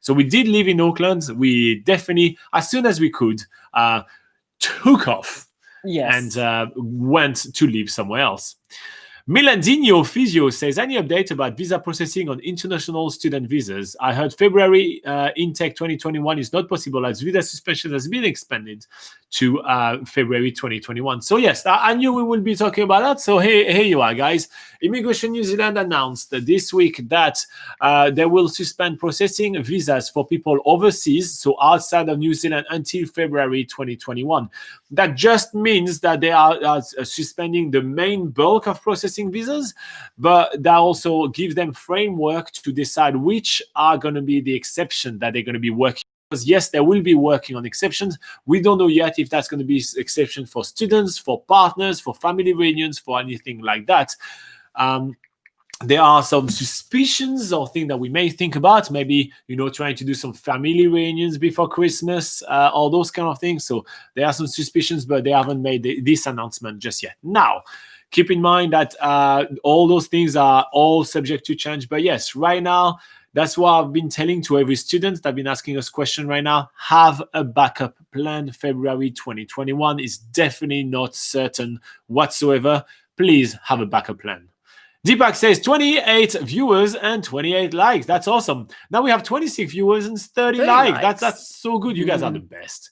So we did live in Auckland. We definitely, as soon as we could, took off and went to live somewhere else. Milandinho Physio says, any update about visa processing on international student visas? I heard February intake 2021 is not possible as visa suspension has been expanded to February 2021. So yes, I knew we would be talking about that. So here you are, guys. Immigration New Zealand announced this week that they will suspend processing visas for people overseas, so outside of New Zealand, until February 2021. That just means that they are suspending the main bulk of processing visas, but that also gives them framework to decide which are going to be the exception that they're going to be working. Because yes, they will be working on exceptions. We don't know yet if that's going to be exception for students, for partners, for family reunions, for anything like that. There are some suspicions or things that we may think about, maybe, trying to do some family reunions before Christmas, all those kind of things. So there are some suspicions, but they haven't made this announcement just yet. Now, keep in mind that all those things are all subject to change. But yes, right now, that's what I've been telling to every student that have been asking us questions right now. Have a backup plan. February 2021 is definitely not certain whatsoever. Please have a backup plan. Deepak says 28 viewers and 28 likes. That's awesome. Now we have 26 viewers and 30 likes. That's so good. You guys are the best.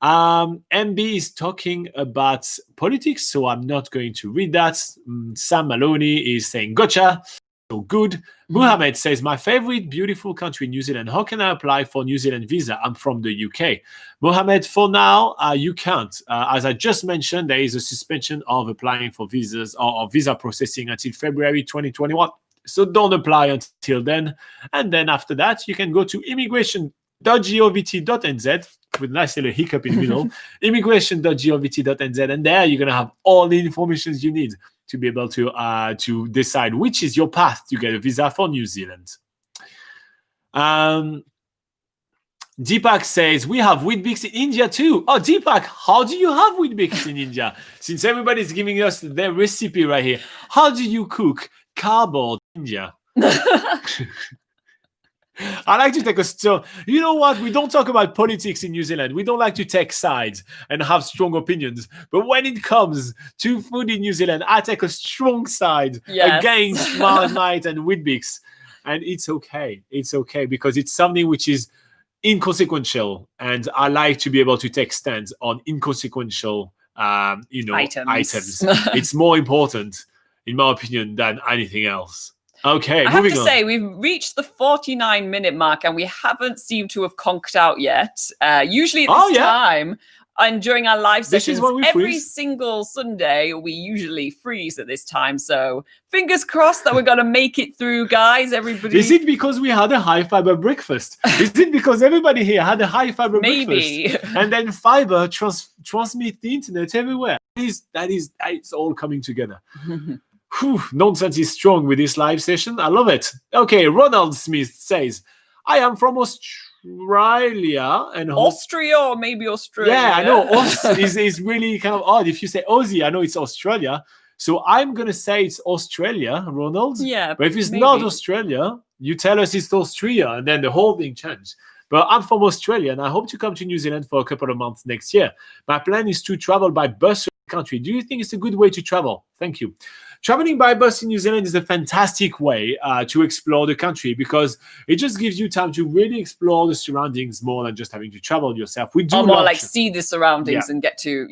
MB is talking about politics, so I'm not going to read that. Sam Maloney is saying gotcha. So good. Muhammad says, my favorite beautiful country, New Zealand. How can I apply for New Zealand visa? I'm from the UK. Muhammad, for now, you can't. As I just mentioned, there is a suspension of applying for visas or visa processing until February 2021. So don't apply until then. And then after that, you can go to immigration.govt.nz with a nice little hiccup in the middle, immigration.govt.nz, and there you're going to have all the information you need to be able to decide which is your path to get a visa for New Zealand. Deepak says, we have Weetbix in India too. Oh, Deepak, how do you have Weetbix in India? Since everybody's giving us their recipe right here. How do you cook cardboard in India? I like to take a strong. You know what? We don't talk about politics in New Zealand. We don't like to take sides and have strong opinions. But when it comes to food in New Zealand, I take a strong side against Marmite and Weetbix. And it's okay. It's okay because it's something which is inconsequential. And I like to be able to take stands on inconsequential, items. It's more important, in my opinion, than anything else. Okay, I have to say, we've reached the 49-minute mark and we haven't seemed to have conked out yet. Usually at this time, and during our live sessions, every single Sunday, we usually freeze at this time. So fingers crossed that we're going to make it through, guys, everybody. Is it because we had a high-fiber breakfast? Is it because everybody here had a high-fiber breakfast? And then fiber transmits the internet everywhere? That is all coming together. Nonsense is strong with this live session. I love it. Okay, Ronald Smith says, I am from Australia and Austria or maybe Australia. Yeah, I know. is really kind of odd. If you say Aussie, I know it's Australia. So I'm going to say it's Australia, Ronald. Yeah. But if it's not Australia, you tell us it's Austria and then the whole thing changes. But I'm from Australia and I hope to come to New Zealand for a couple of months next year. My plan is to travel by bus around the country. Do you think it's a good way to travel? Thank you. Traveling by bus in New Zealand is a fantastic way to explore the country because it just gives you time to really explore the surroundings more than just having to travel yourself. We do see the surroundings and get to,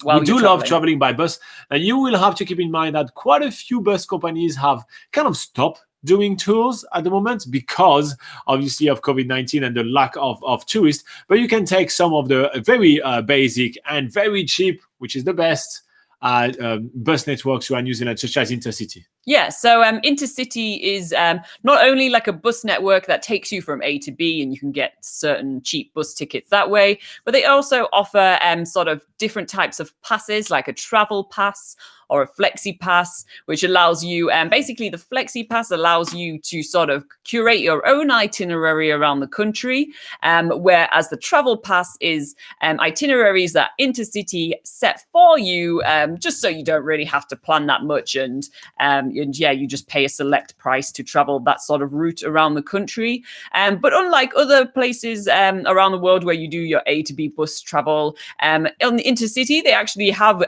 we do love traveling by bus. And you will have to keep in mind that quite a few bus companies have kind of stopped doing tours at the moment because obviously of COVID-19 and the lack of tourists. But you can take some of the very basic and very cheap, which is the best, bus networks around New Zealand, such as Intercity. Yeah, so Intercity is not only like a bus network that takes you from A to B and you can get certain cheap bus tickets that way, but they also offer sort of different types of passes, like a travel pass or a flexi pass, which allows you, basically the flexi pass allows you to sort of curate your own itinerary around the country, whereas the travel pass is itineraries that Intercity set for you, just so you don't really have to plan that much and you just pay a select price to travel that sort of route around the country. But unlike other places around the world where you do your A to B bus travel, on the Intercity, they actually have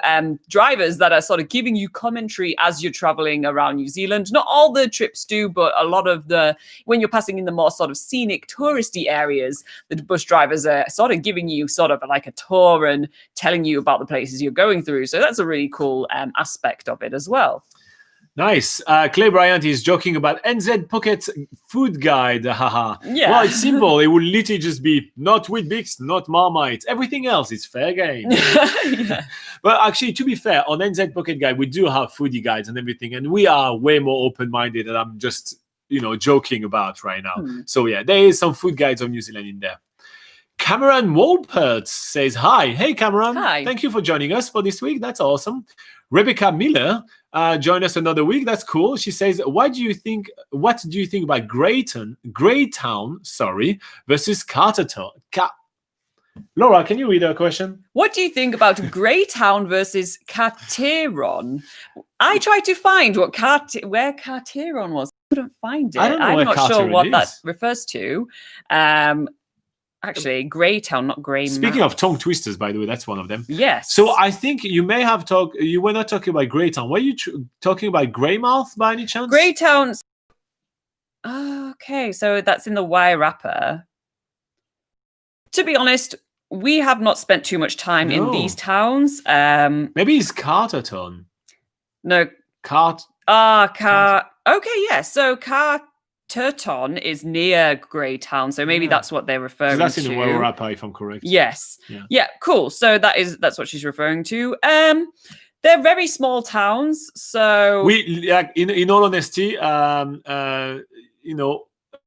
drivers that are sort of giving you commentary as you're traveling around New Zealand. Not all the trips do, but a lot of when you're passing in the more sort of scenic touristy areas, the bus drivers are sort of giving you sort of like a tour and telling you about the places you're going through. So that's a really cool aspect of it as well. Nice. Clay Bryant is joking about NZ Pocket food guide. Haha. Yeah. Well, it's simple. It will literally just be not Weetbix, not Marmite. Everything else is fair game. Yeah. But actually, to be fair, on NZ Pocket Guide, we do have foodie guides and everything, and we are way more open-minded than I'm just, joking about right now. So yeah, there is some food guides of New Zealand in there. Cameron Wolpert says, hi. Hey, Cameron. Hi. Thank you for joining us for this week. That's awesome. Rebecca Miller joined us another week. That's cool. She says, what do you think about Greytown, versus Carterton? Laura, can you read her question? What do you think about Greytown versus Carterton? I tried to find where Carterton was. I couldn't find it. I'm not sure what that refers to. Actually, Greytown, not Grey. Speaking of tongue twisters, by the way, that's one of them. Yes. So I think you may have you were not talking about Greytown. Were you talking about Greymouth by any chance? Greytown. Okay, so that's in the Wairarapa. To be honest, we have not spent too much time in these towns. Maybe it's Carterton. No. Okay, yeah. So Carterton is near Greytown, so maybe that's what they're referring to. That's in the Wairarapa, if I'm correct. Yes. Yeah, cool. So that's what she's referring to. They're very small towns, so in all honesty,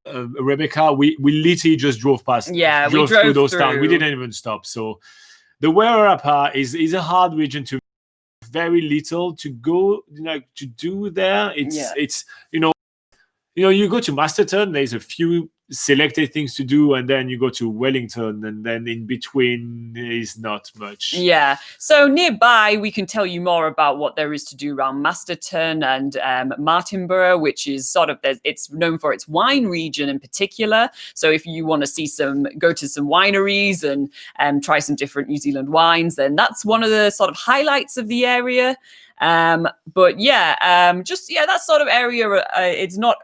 Rebecca, we literally just drove past. Yeah, we drove through those towns. We didn't even stop. So the Wairarapa is a hard region to very little to go, to do there. It's you go to Masterton, there's a few selected things to do, and then you go to Wellington, and then in between is not much. Yeah. So nearby, we can tell you more about what there is to do around Masterton and Martinborough, which is sort of, it's known for its wine region in particular. So if you want to go to some wineries and try some different New Zealand wines, then that's one of the sort of highlights of the area. But that sort of area, it's not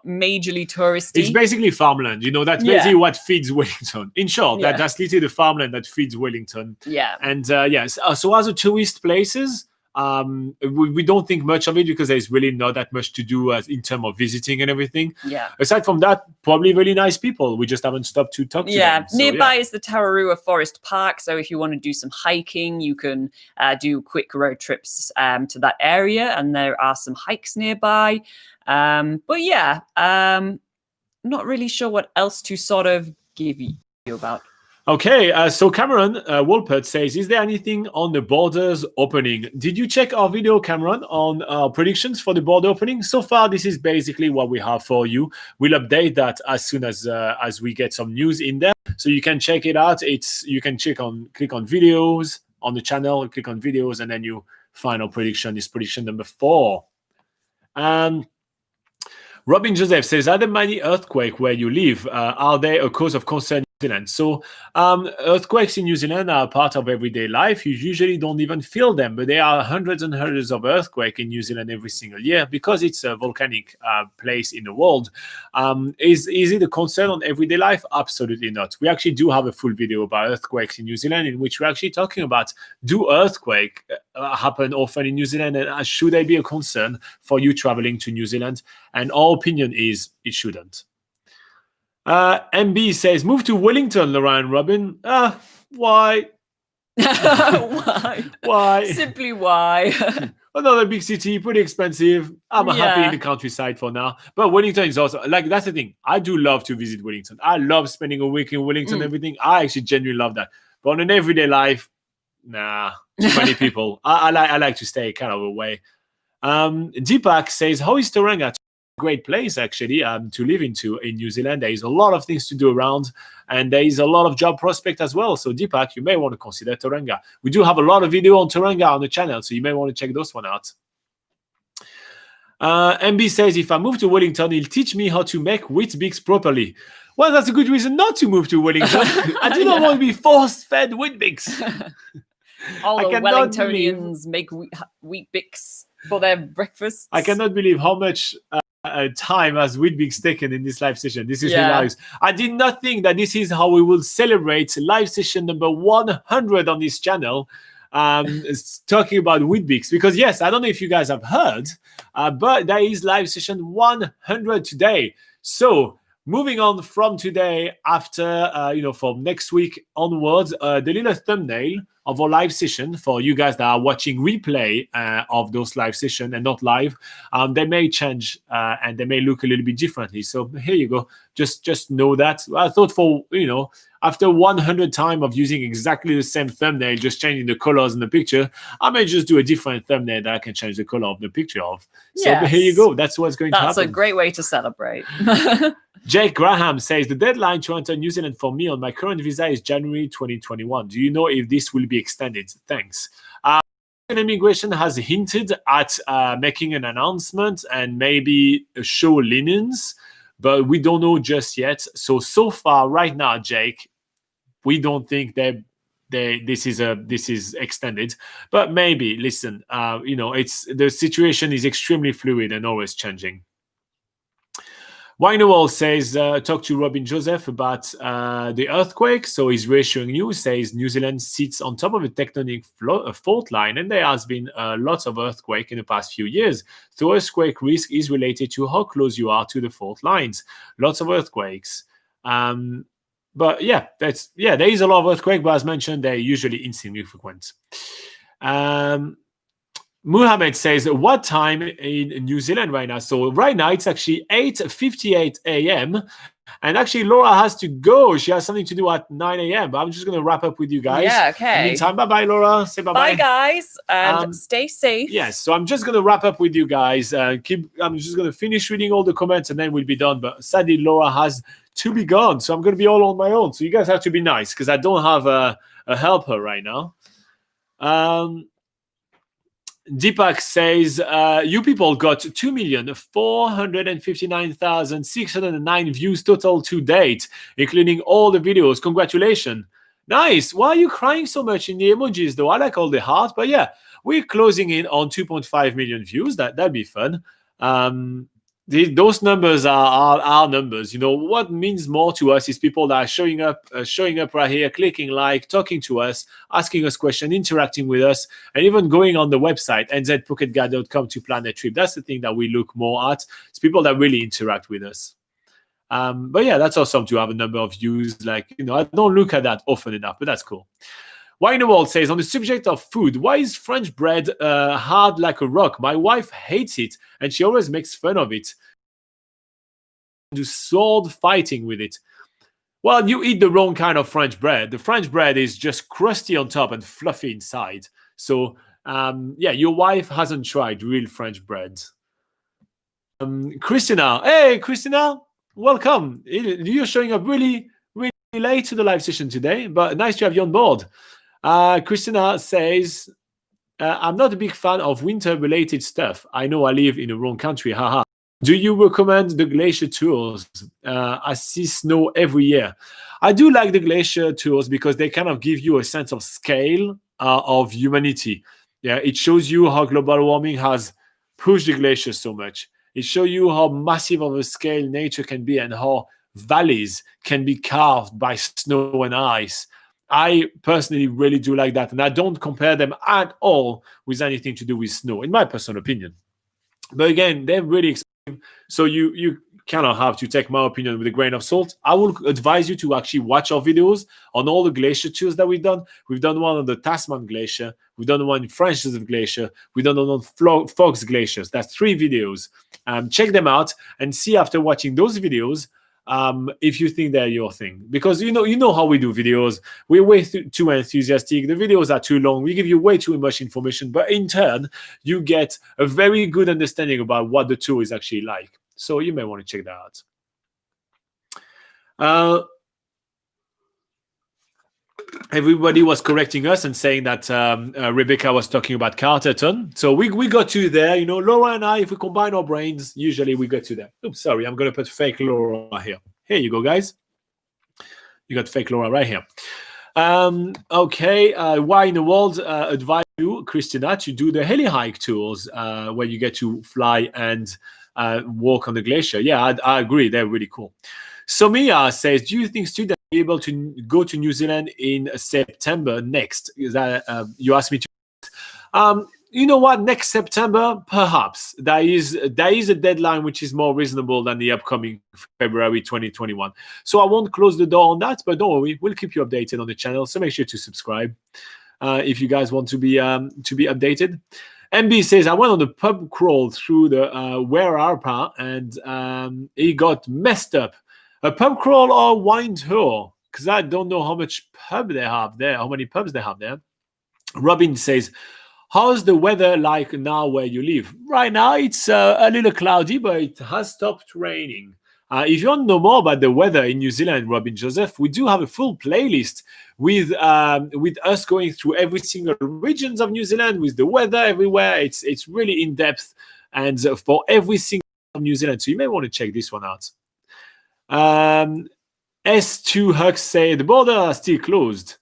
majorly touristy. It's basically farmland, that's basically what feeds Wellington. In short, that's literally the farmland that feeds Wellington. Yeah. And so as a tourist places, we don't think much of it because there's really not that much to do in terms of visiting and everything. Yeah. Aside from that, probably really nice people. We just haven't stopped to talk to them. Yeah. Nearby is the Tararua Forest Park. So if you want to do some hiking, you can do quick road trips to that area. And there are some hikes nearby. Not really sure what else to sort of give you about. Okay, so Cameron Wolpert says, is there anything on the borders opening? Did you check our video, Cameron, on our predictions for the border opening? So far, this is basically what we have for you. We'll update that as soon as we get some news in there. So you can check it out. You can click on videos on the channel, click on videos, and then you find our prediction. Is prediction number 4. Robin Joseph says, are there many earthquakes where you live? Are they a cause of concern in New Zealand? So earthquakes in New Zealand are part of everyday life. You usually don't even feel them, but there are hundreds and hundreds of earthquakes in New Zealand every single year because it's a volcanic place in the world. Is it a concern on everyday life? Absolutely not. We actually do have a full video about earthquakes in New Zealand in which we're actually talking about, do earthquakes happen often in New Zealand, and should they be a concern for you traveling to New Zealand? And our opinion is it shouldn't. MB says, move to Wellington, Laura and Robin. Why? Why? Why? Simply why? Another big city, pretty expensive. I'm happy in the countryside for now. But Wellington is also, that's the thing. I do love to visit Wellington. I love spending a week in Wellington, everything. I actually genuinely love that. But on an everyday life, nah, too many people. I like to stay kind of away. Deepak says, how is Tauranga? Great place actually to live in New Zealand. There is a lot of things to do around, and there is a lot of job prospect as well. So Deepak, you may want to consider Tauranga. We do have a lot of video on Tauranga on the channel, so you may want to check those one out. MB says, if I move to Wellington, he'll teach me how to make Weetbix properly. Well, that's a good reason not to move to Wellington. I do not want to be force-fed Weetbix. All the Wellingtonians make Weetbix for their breakfast. I cannot believe how much time has Weetbix taken in this live session. This is hilarious. I did not think that this is how we will celebrate live session number 100 on this channel, talking about Weetbix. Because yes, I don't know if you guys have heard, but there is live session 100 today. So moving on from today, after from next week onwards, the little thumbnail of our live session for you guys that are watching replay of those live sessions and not live, they may change and they may look a little bit differently. So here you go. Just know that. I thought for after 100 times of using exactly the same thumbnail, just changing the colors in the picture, I may just do a different thumbnail that I can change the color of the picture of. So here you go. That's what's going to happen. That's a great way to celebrate. Jake Graham says, the deadline to enter New Zealand for me on my current visa is January 2021. Do you know if this will be extended? Thanks. Immigration has hinted at making an announcement and maybe show linens, but we don't know just yet. So far, right now, Jake, we don't think this is extended, but maybe. Listen, the situation is extremely fluid and always changing. Winowall says, talk to Robin Joseph about the earthquake. So he's reassuring you, says New Zealand sits on top of a tectonic fault line, and there has been lots of earthquake in the past few years. So earthquake risk is related to how close you are to the fault lines. Lots of earthquakes. But there is a lot of earthquake, but as mentioned, they're usually insignificant. Muhammad says, what time in New Zealand right now? So right now it's actually 8:58 a.m. And actually, Laura has to go. She has something to do at 9 a.m. But I'm just going to wrap up with you guys. Yeah, okay. In the meantime, bye-bye, Laura. Say bye-bye. Bye, guys, and stay safe. Yes, so I'm just going to wrap up with you guys. I'm just going to finish reading all the comments, and then we'll be done. But sadly, Laura has to be gone, so I'm going to be all on my own. So you guys have to be nice, because I don't have a helper right now. Deepak says, you people got 2,459,609 views total to date, including all the videos. Congratulations. Nice. Why are you crying so much in the emojis, though? I like all the heart, but yeah, we're closing in on 2.5 million views. That'd be fun. Those numbers are our numbers. You know, what means more to us is people that are showing up right here, clicking like, talking to us, asking us questions, interacting with us, and even going on the website, nzpocketguide.com, to plan a trip. That's the thing that we look more at. It's people that really interact with us. But yeah, that's awesome to have a number of views. Like, you know, I don't look at that often enough, but that's cool. Why in the World says, on the subject of food, why is French bread hard like a rock? My wife hates it, and she always makes fun of it. Do sword fighting with it. Well, you eat the wrong kind of French bread. The French bread is just crusty on top and fluffy inside. So, yeah, your wife hasn't tried real French bread. Christina. Hey, Christina. Welcome. You're showing up really, really late to the live session today, but nice to have you on board. Christina says, I'm not a big fan of winter-related stuff. I know I live in the wrong country, haha. Do you recommend the glacier tours? I see snow every year. I do like the glacier tours because they kind of give you a sense of scale of humanity. Yeah, it shows you how global warming has pushed the glaciers so much. It shows you how massive of a scale nature can be and how valleys can be carved by snow and ice. I personally really do like that, and I don't compare them at all with anything to do with snow, in my personal opinion. But again, they're really expensive, so you kind of have to take my opinion with a grain of salt. I will advise you to actually watch our videos on all the glacier tours that we've done. We've done one on the Tasman Glacier. We've done one in French Joseph Glacier. We've done one on Fox Glaciers. That's 3 videos. Check them out and see after watching those videos if you think they're your thing. Because you know how we do videos. We're way too enthusiastic. The videos are too long. We give you way too much information. But in turn, you get a very good understanding about what the tour is actually like. So you may want to check that out. Everybody was correcting us and saying that Rebecca was talking about Carterton. So we got to there. You know, Laura and I, if we combine our brains, usually we get to there. Oops, sorry. I'm going to put fake Laura here. Here you go, guys. You got fake Laura right here. Okay. Why in the world advise you, Christina, to do the heli hike tours where you get to fly and walk on the glacier? Yeah, I agree. They're really cool. Somia says, do you think students will be able to go to New Zealand in September next? You asked me to. You know what? Next September, perhaps. There is a deadline which is more reasonable than the upcoming February 2021. So I won't close the door on that, but don't worry. We'll keep you updated on the channel. So make sure to subscribe if you guys want to be updated. MB says, I went on the pub crawl through the Wairarapa and he got messed up. A pub crawl or wine tour? Because I don't know how much pub they have there, how many pubs they have there. Robin says, how's the weather like now where you live? Right now, it's a little cloudy, but it has stopped raining. If you want to know more about the weather in New Zealand, Robin Joseph, we do have a full playlist with us going through every single regions of New Zealand with the weather everywhere. It's really in depth and for every single New Zealand. So you may want to check this one out. S2 Hux say the border are still closed.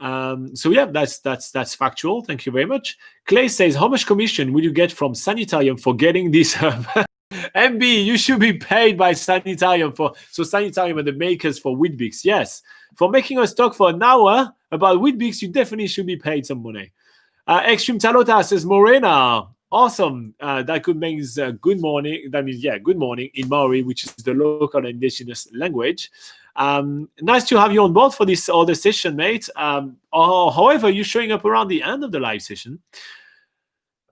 So yeah, that's factual. Thank you very much. Clay says, how much commission will you get from Sanitarium for getting this? MB, you should be paid by Sanitarium so Sanitarium are the makers for Weetbix. Yes, for making us talk for an hour about Weetbix, you definitely should be paid some money. Extreme Talota says, Morena, awesome. That could mean good morning. That means, yeah, good morning in Maori, which is the local indigenous language. Nice to have you on board for this other session, mate. However, you're showing up around the end of the live session.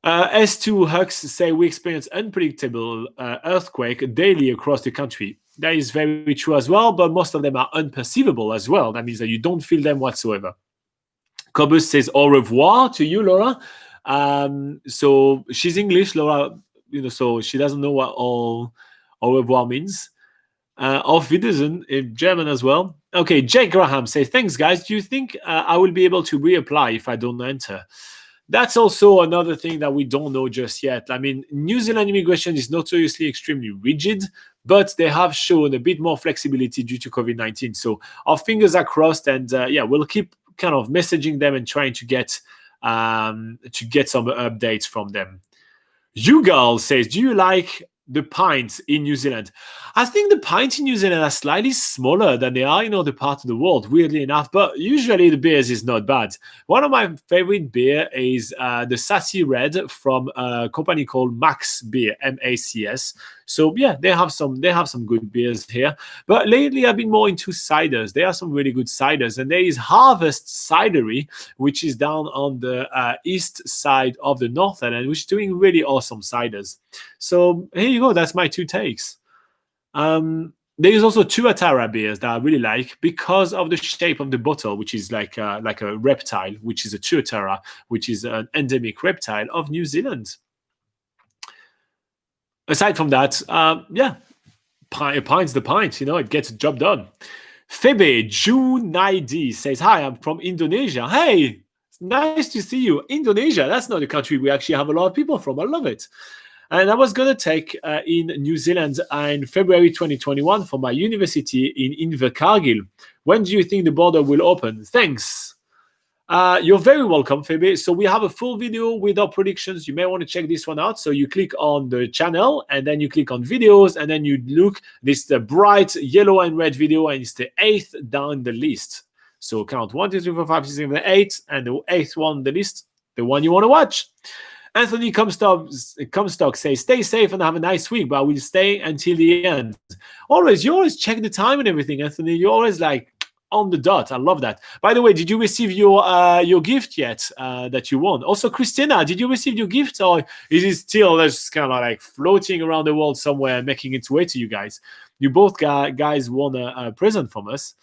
S2 Hux say we experience unpredictable earthquake daily across the country. that is very true as well, but most of them are unperceivable as well. That means that you don't feel them whatsoever. Cobus says au revoir to you, Laura. So she's English, Laura, so she doesn't know what au revoir means. Auf Wiedersehen in German as well. Okay, Jake Graham says, thanks, guys. Do you think I will be able to reapply if I don't enter? That's also another thing that we don't know just yet. I mean, New Zealand immigration is notoriously extremely rigid, but they have shown a bit more flexibility due to COVID-19. So our fingers are crossed, and we'll keep kind of messaging them and trying to get some updates from them. Yugal says, do you like the pints in New Zealand? I think the pints in New Zealand are slightly smaller than they are in other parts of the world, weirdly enough, but usually the beers is not bad. One of my favorite beer is the Sassy Red from a company called Max Beer, MACS. So yeah, they have some good beers here. But lately I've been more into ciders. There are some really good ciders, and there is Harvest Cidery, which is down on the east side of the North Island, which is doing really awesome ciders. So here you go. That's my two takes. There is also Tuatara beers that I really like because of the shape of the bottle, which is like a reptile, which is a Tuatara, which is an endemic reptile of New Zealand. Aside from that, a pint's the pint. It gets the job done. Febe Junaidi says, hi, I'm from Indonesia. Hey, nice to see you. Indonesia, that's not a country we actually have a lot of people from. I love it. And I was going to take in New Zealand in February 2021 for my university in Invercargill. When do you think the border will open? Thanks. You're very welcome, Phoebe. So we have a full video with our predictions. You may want to check this one out. So you click on the channel, and then you click on videos, and then you look. This is the bright yellow and red video, and it's the 8th down the list. So count 1, 2, 3, 4, 5, 6, 7, 8, and the 8th one on the list, the one you want to watch. Anthony Comstock says, stay safe and have a nice week, but I will stay until the end. You always check the time and everything, Anthony. You're always like on the dot. I love that. By the way, did you receive your gift yet that you won? Also, Christina, did you receive your gift, or is it still just kind of like floating around the world somewhere and making its way to you guys? You both guys won a present from us.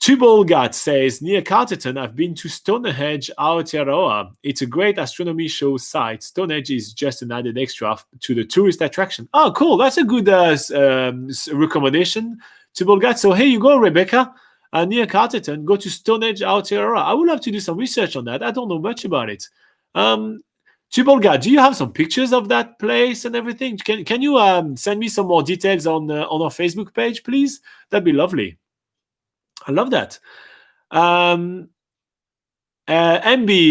Tubolgat says, near Carterton, I've been to Stonehenge, Aotearoa. It's a great astronomy show site. Stonehenge is just an added extra to the tourist attraction. Oh, cool. That's a good recommendation, Tubolgat. So here you go, Rebecca. Near Carterton, go to Stonehenge, Aotearoa. I would love to do some research on that. I don't know much about it. Tubolgat, do you have some pictures of that place and everything? Can you send me some more details on our Facebook page, please? That'd be lovely. I love that. MB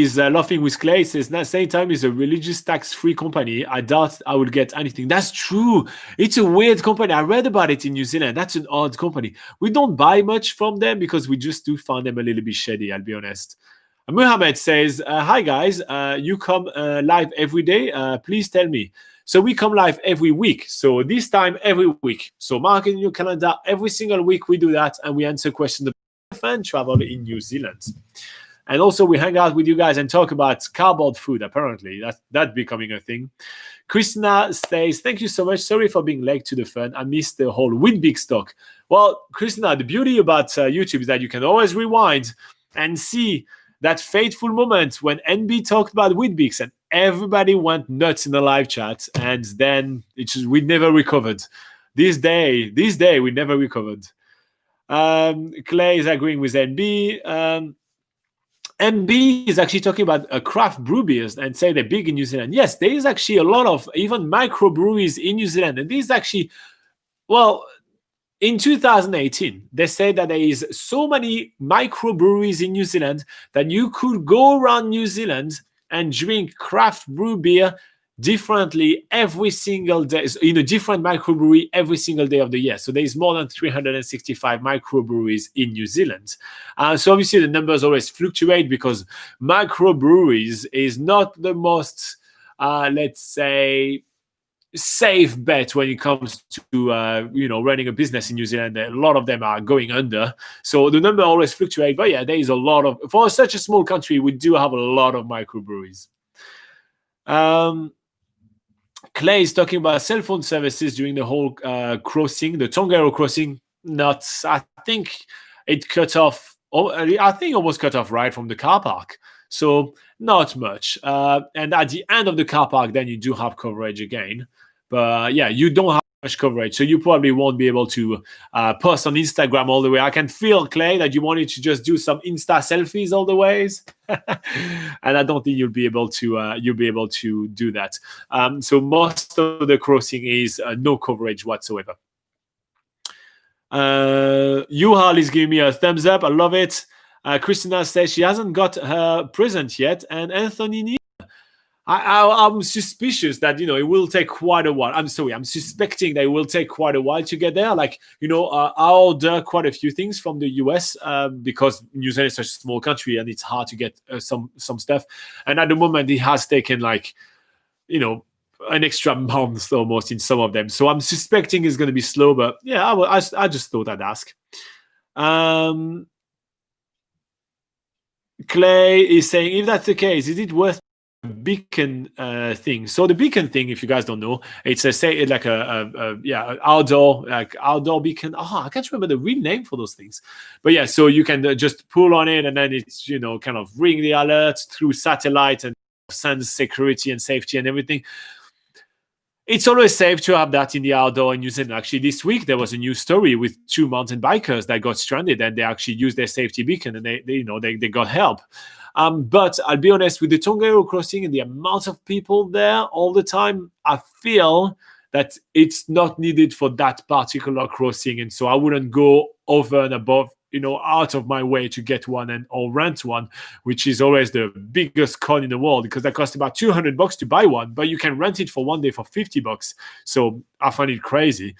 is laughing with Clay. Says, at the same time, is a religious tax-free company. I doubt I will get anything. That's true. It's a weird company. I read about it in New Zealand. That's an odd company. We don't buy much from them because we just do find them a little bit shady, I'll be honest. Muhammad says, hi guys, you come live every day. Please tell me. So we come live every week. So this time every week. So mark in your calendar. Every single week we do that, and we answer questions about fan travel in New Zealand. And also we hang out with you guys and talk about cardboard food. Apparently that's becoming a thing. Christina says, thank you so much. Sorry for being late to the fun. I missed the whole Weetbix talk. Well, Christina, the beauty about YouTube is that you can always rewind and see that fateful moment when NB talked about Weetbix and everybody went nuts in the live chat, and then we never recovered. This day we never recovered. Clay is agreeing with NB. NB is actually talking about craft brew beers and say they're big in New Zealand. Yes, there is actually a lot of even microbreweries in New Zealand, and these actually, well, in 2018, they said that there is so many microbreweries in New Zealand that you could go around New Zealand and drink craft brew beer differently every single day, in a different microbrewery every single day of the year. So there's more than 365 microbreweries in New Zealand. So obviously the numbers always fluctuate because microbreweries is not the most, let's say, safe bet when it comes to running a business in New Zealand. A lot of them are going under, so the number always fluctuates. But yeah, there is a lot of, for such a small country, we do have a lot of microbreweries. Clay is talking about cell phone services during the whole crossing, the Tongariro crossing. Not, I think it cut off. I think almost cut off right from the car park. So not much. And at the end of the car park, then you do have coverage again. But yeah, you don't have much coverage, so you probably won't be able to post on Instagram all the way. I can feel, Clay, that you wanted to just do some Insta selfies all the ways, and I don't think you'll be able to do that. So most of the crossing is no coverage whatsoever. Yuhal is giving me a thumbs up. I love it. Christina says she hasn't got her present yet, and Anthony, I'm suspicious that it will take quite a while. I'm suspecting that it will take quite a while to get there. I order quite a few things from the US because New Zealand is such a small country and it's hard to get some stuff. And at the moment, it has taken an extra month almost in some of them. So I'm suspecting it's going to be slow, but yeah, I just thought I'd ask. Clay is saying, if that's the case, is it worth beacon thing? So the beacon thing, if you guys don't know, it's outdoor beacon. I can't remember the real name for those things, but yeah, so you can just pull on it and then it's kind of ring the alerts through satellite and sends security and safety and everything. It's always safe to have that in the outdoor in New Zealand. Actually, this week there was a news story with 2 mountain bikers that got stranded and they actually used their safety beacon and they got help. But I'll be honest, with the Tongariro crossing and the amount of people there all the time, I feel that it's not needed for that particular crossing. And so I wouldn't go over and above, out of my way to get one or rent one, which is always the biggest con in the world because that costs about $200 to buy one, but you can rent it for one day for $50. So I find it crazy.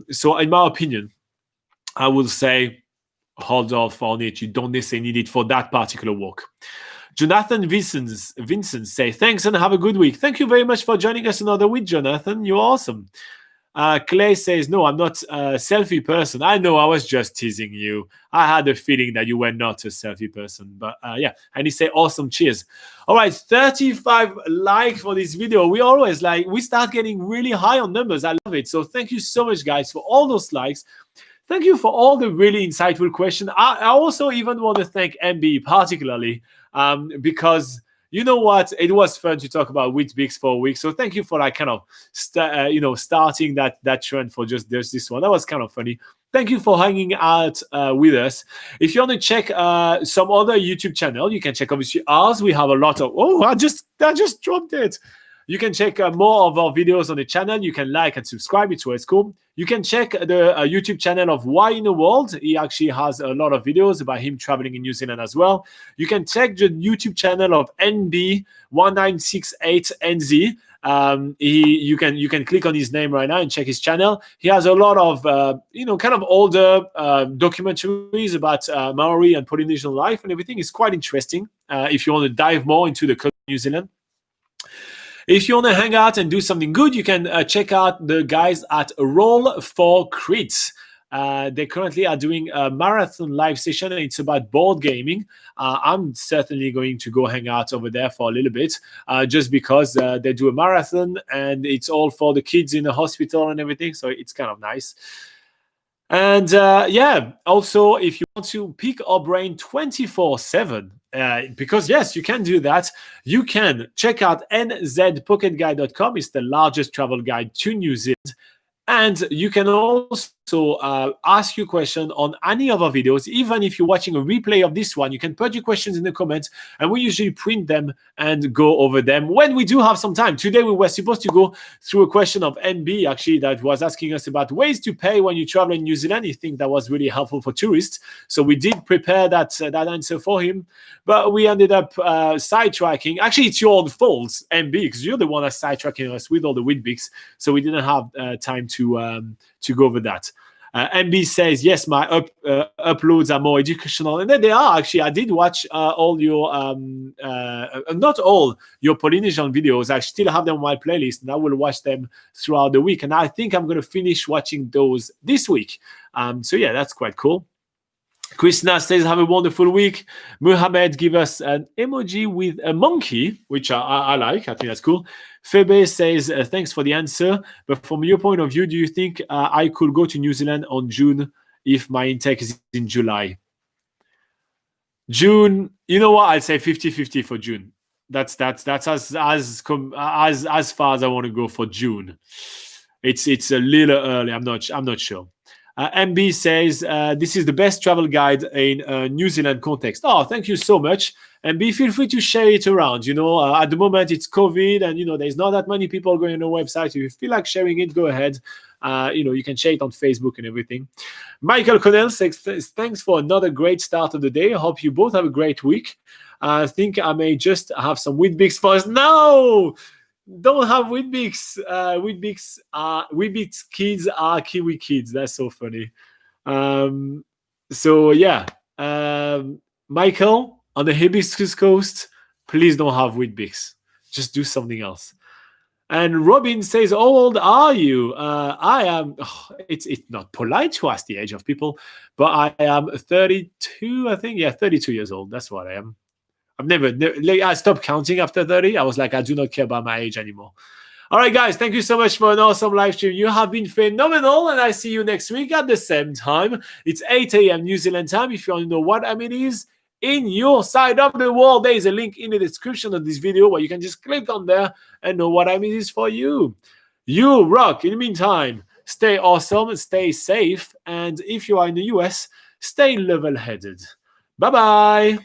So in my opinion, I will say, hold off on it. You don't necessarily need it for that particular walk. Jonathan Vincent say, thanks and have a good week. Thank you very much for joining us another week, Jonathan. You're awesome. Clay says, no, I'm not a selfie person. I know, I was just teasing you. I had a feeling that you were not a selfie person. But yeah, and he said, awesome, cheers. All right, 35 likes for this video. We start getting really high on numbers. I love it. So thank you so much, guys, for all those likes. Thank you for all the really insightful questions. I also even want to thank MB particularly because you know what? It was fun to talk about Weetbix for a week. So thank you for starting that trend for just this one. That was kind of funny. Thank you for hanging out with us. If you want to check some other YouTube channel, you can check obviously ours. We have a lot of. Oh, I just dropped it. You can check more of our videos on the channel. You can like and subscribe. It's always cool. You can check the YouTube channel of Why in the World. He actually has a lot of videos about him traveling in New Zealand as well. You can check the YouTube channel of NB1968NZ. You can click on his name right now and check his channel. He has a lot of kind of older documentaries about Maori and Polynesian life and everything. It's quite interesting if you want to dive more into the culture of New Zealand. If you want to hang out and do something good, you can check out the guys at Roll for Crits. They currently are doing a marathon live session, and it's about board gaming. I'm certainly going to go hang out over there for a little bit, just because they do a marathon, and it's all for the kids in the hospital and everything, so it's kind of nice. And yeah, also, if you want to pick our brain 24/7, because yes, you can do that. You can check out nzpocketguide.com. It's the largest travel guide to New Zealand. And you can also ask your question on any of our videos. Even if you're watching a replay of this one, you can put your questions in the comments, and we usually print them and go over them when we do have some time. Today, we were supposed to go through a question of NB, actually, that was asking us about ways to pay when you travel in New Zealand. I think that was really helpful for tourists. So we did prepare that answer for him, but we ended up sidetracking. Actually, it's your own fault, NB, because you're the one that's sidetracking us with all the Weetbix. So we didn't have time to go over that. MB says, yes, my uploads are more educational. And then they are, actually. I did watch all your, not all your Polynesian videos. I still have them on my playlist, and I will watch them throughout the week. And I think I'm going to finish watching those this week. So yeah, that's quite cool. Krishna says, have a wonderful week. Muhammad give us an emoji with a monkey, which I like. I think that's cool. Phoebe says, thanks for the answer. But from your point of view, do you think I could go to New Zealand on June if my intake is in July? June, you know what? I'd say 50-50 for June. That's as far as I want to go for June. It's a little early. I'm not sure. MB says, this is the best travel guide in a New Zealand context. Oh, thank you so much. MB, feel free to share it around. At the moment it's COVID and, there's not that many people going on the website. If you feel like sharing it, go ahead. You can share it on Facebook and everything. Michael Connell says, thanks for another great start of the day. I hope you both have a great week. I think I may just have some Weetbix for us. No! Don't have Weetbix. Weetbix kids are Kiwi kids. That's so funny. Michael, on the Hibiscus Coast, please don't have Weetbix. Just do something else. And Robin says, how old are you? I am, it's not polite to ask the age of people, but I am 32, I think. Yeah, 32 years old. That's what I am. I stopped counting after 30. I was like, I do not care about my age anymore. All right, guys, thank you so much for an awesome live stream. You have been phenomenal, and I see you next week at the same time. It's 8 a.m. New Zealand time. If you want to know what time it is, in your side of the world, there is a link in the description of this video where you can just click on there and know what time it is for you. You rock. In the meantime, stay awesome, stay safe, and if you are in the US, stay level-headed. Bye-bye.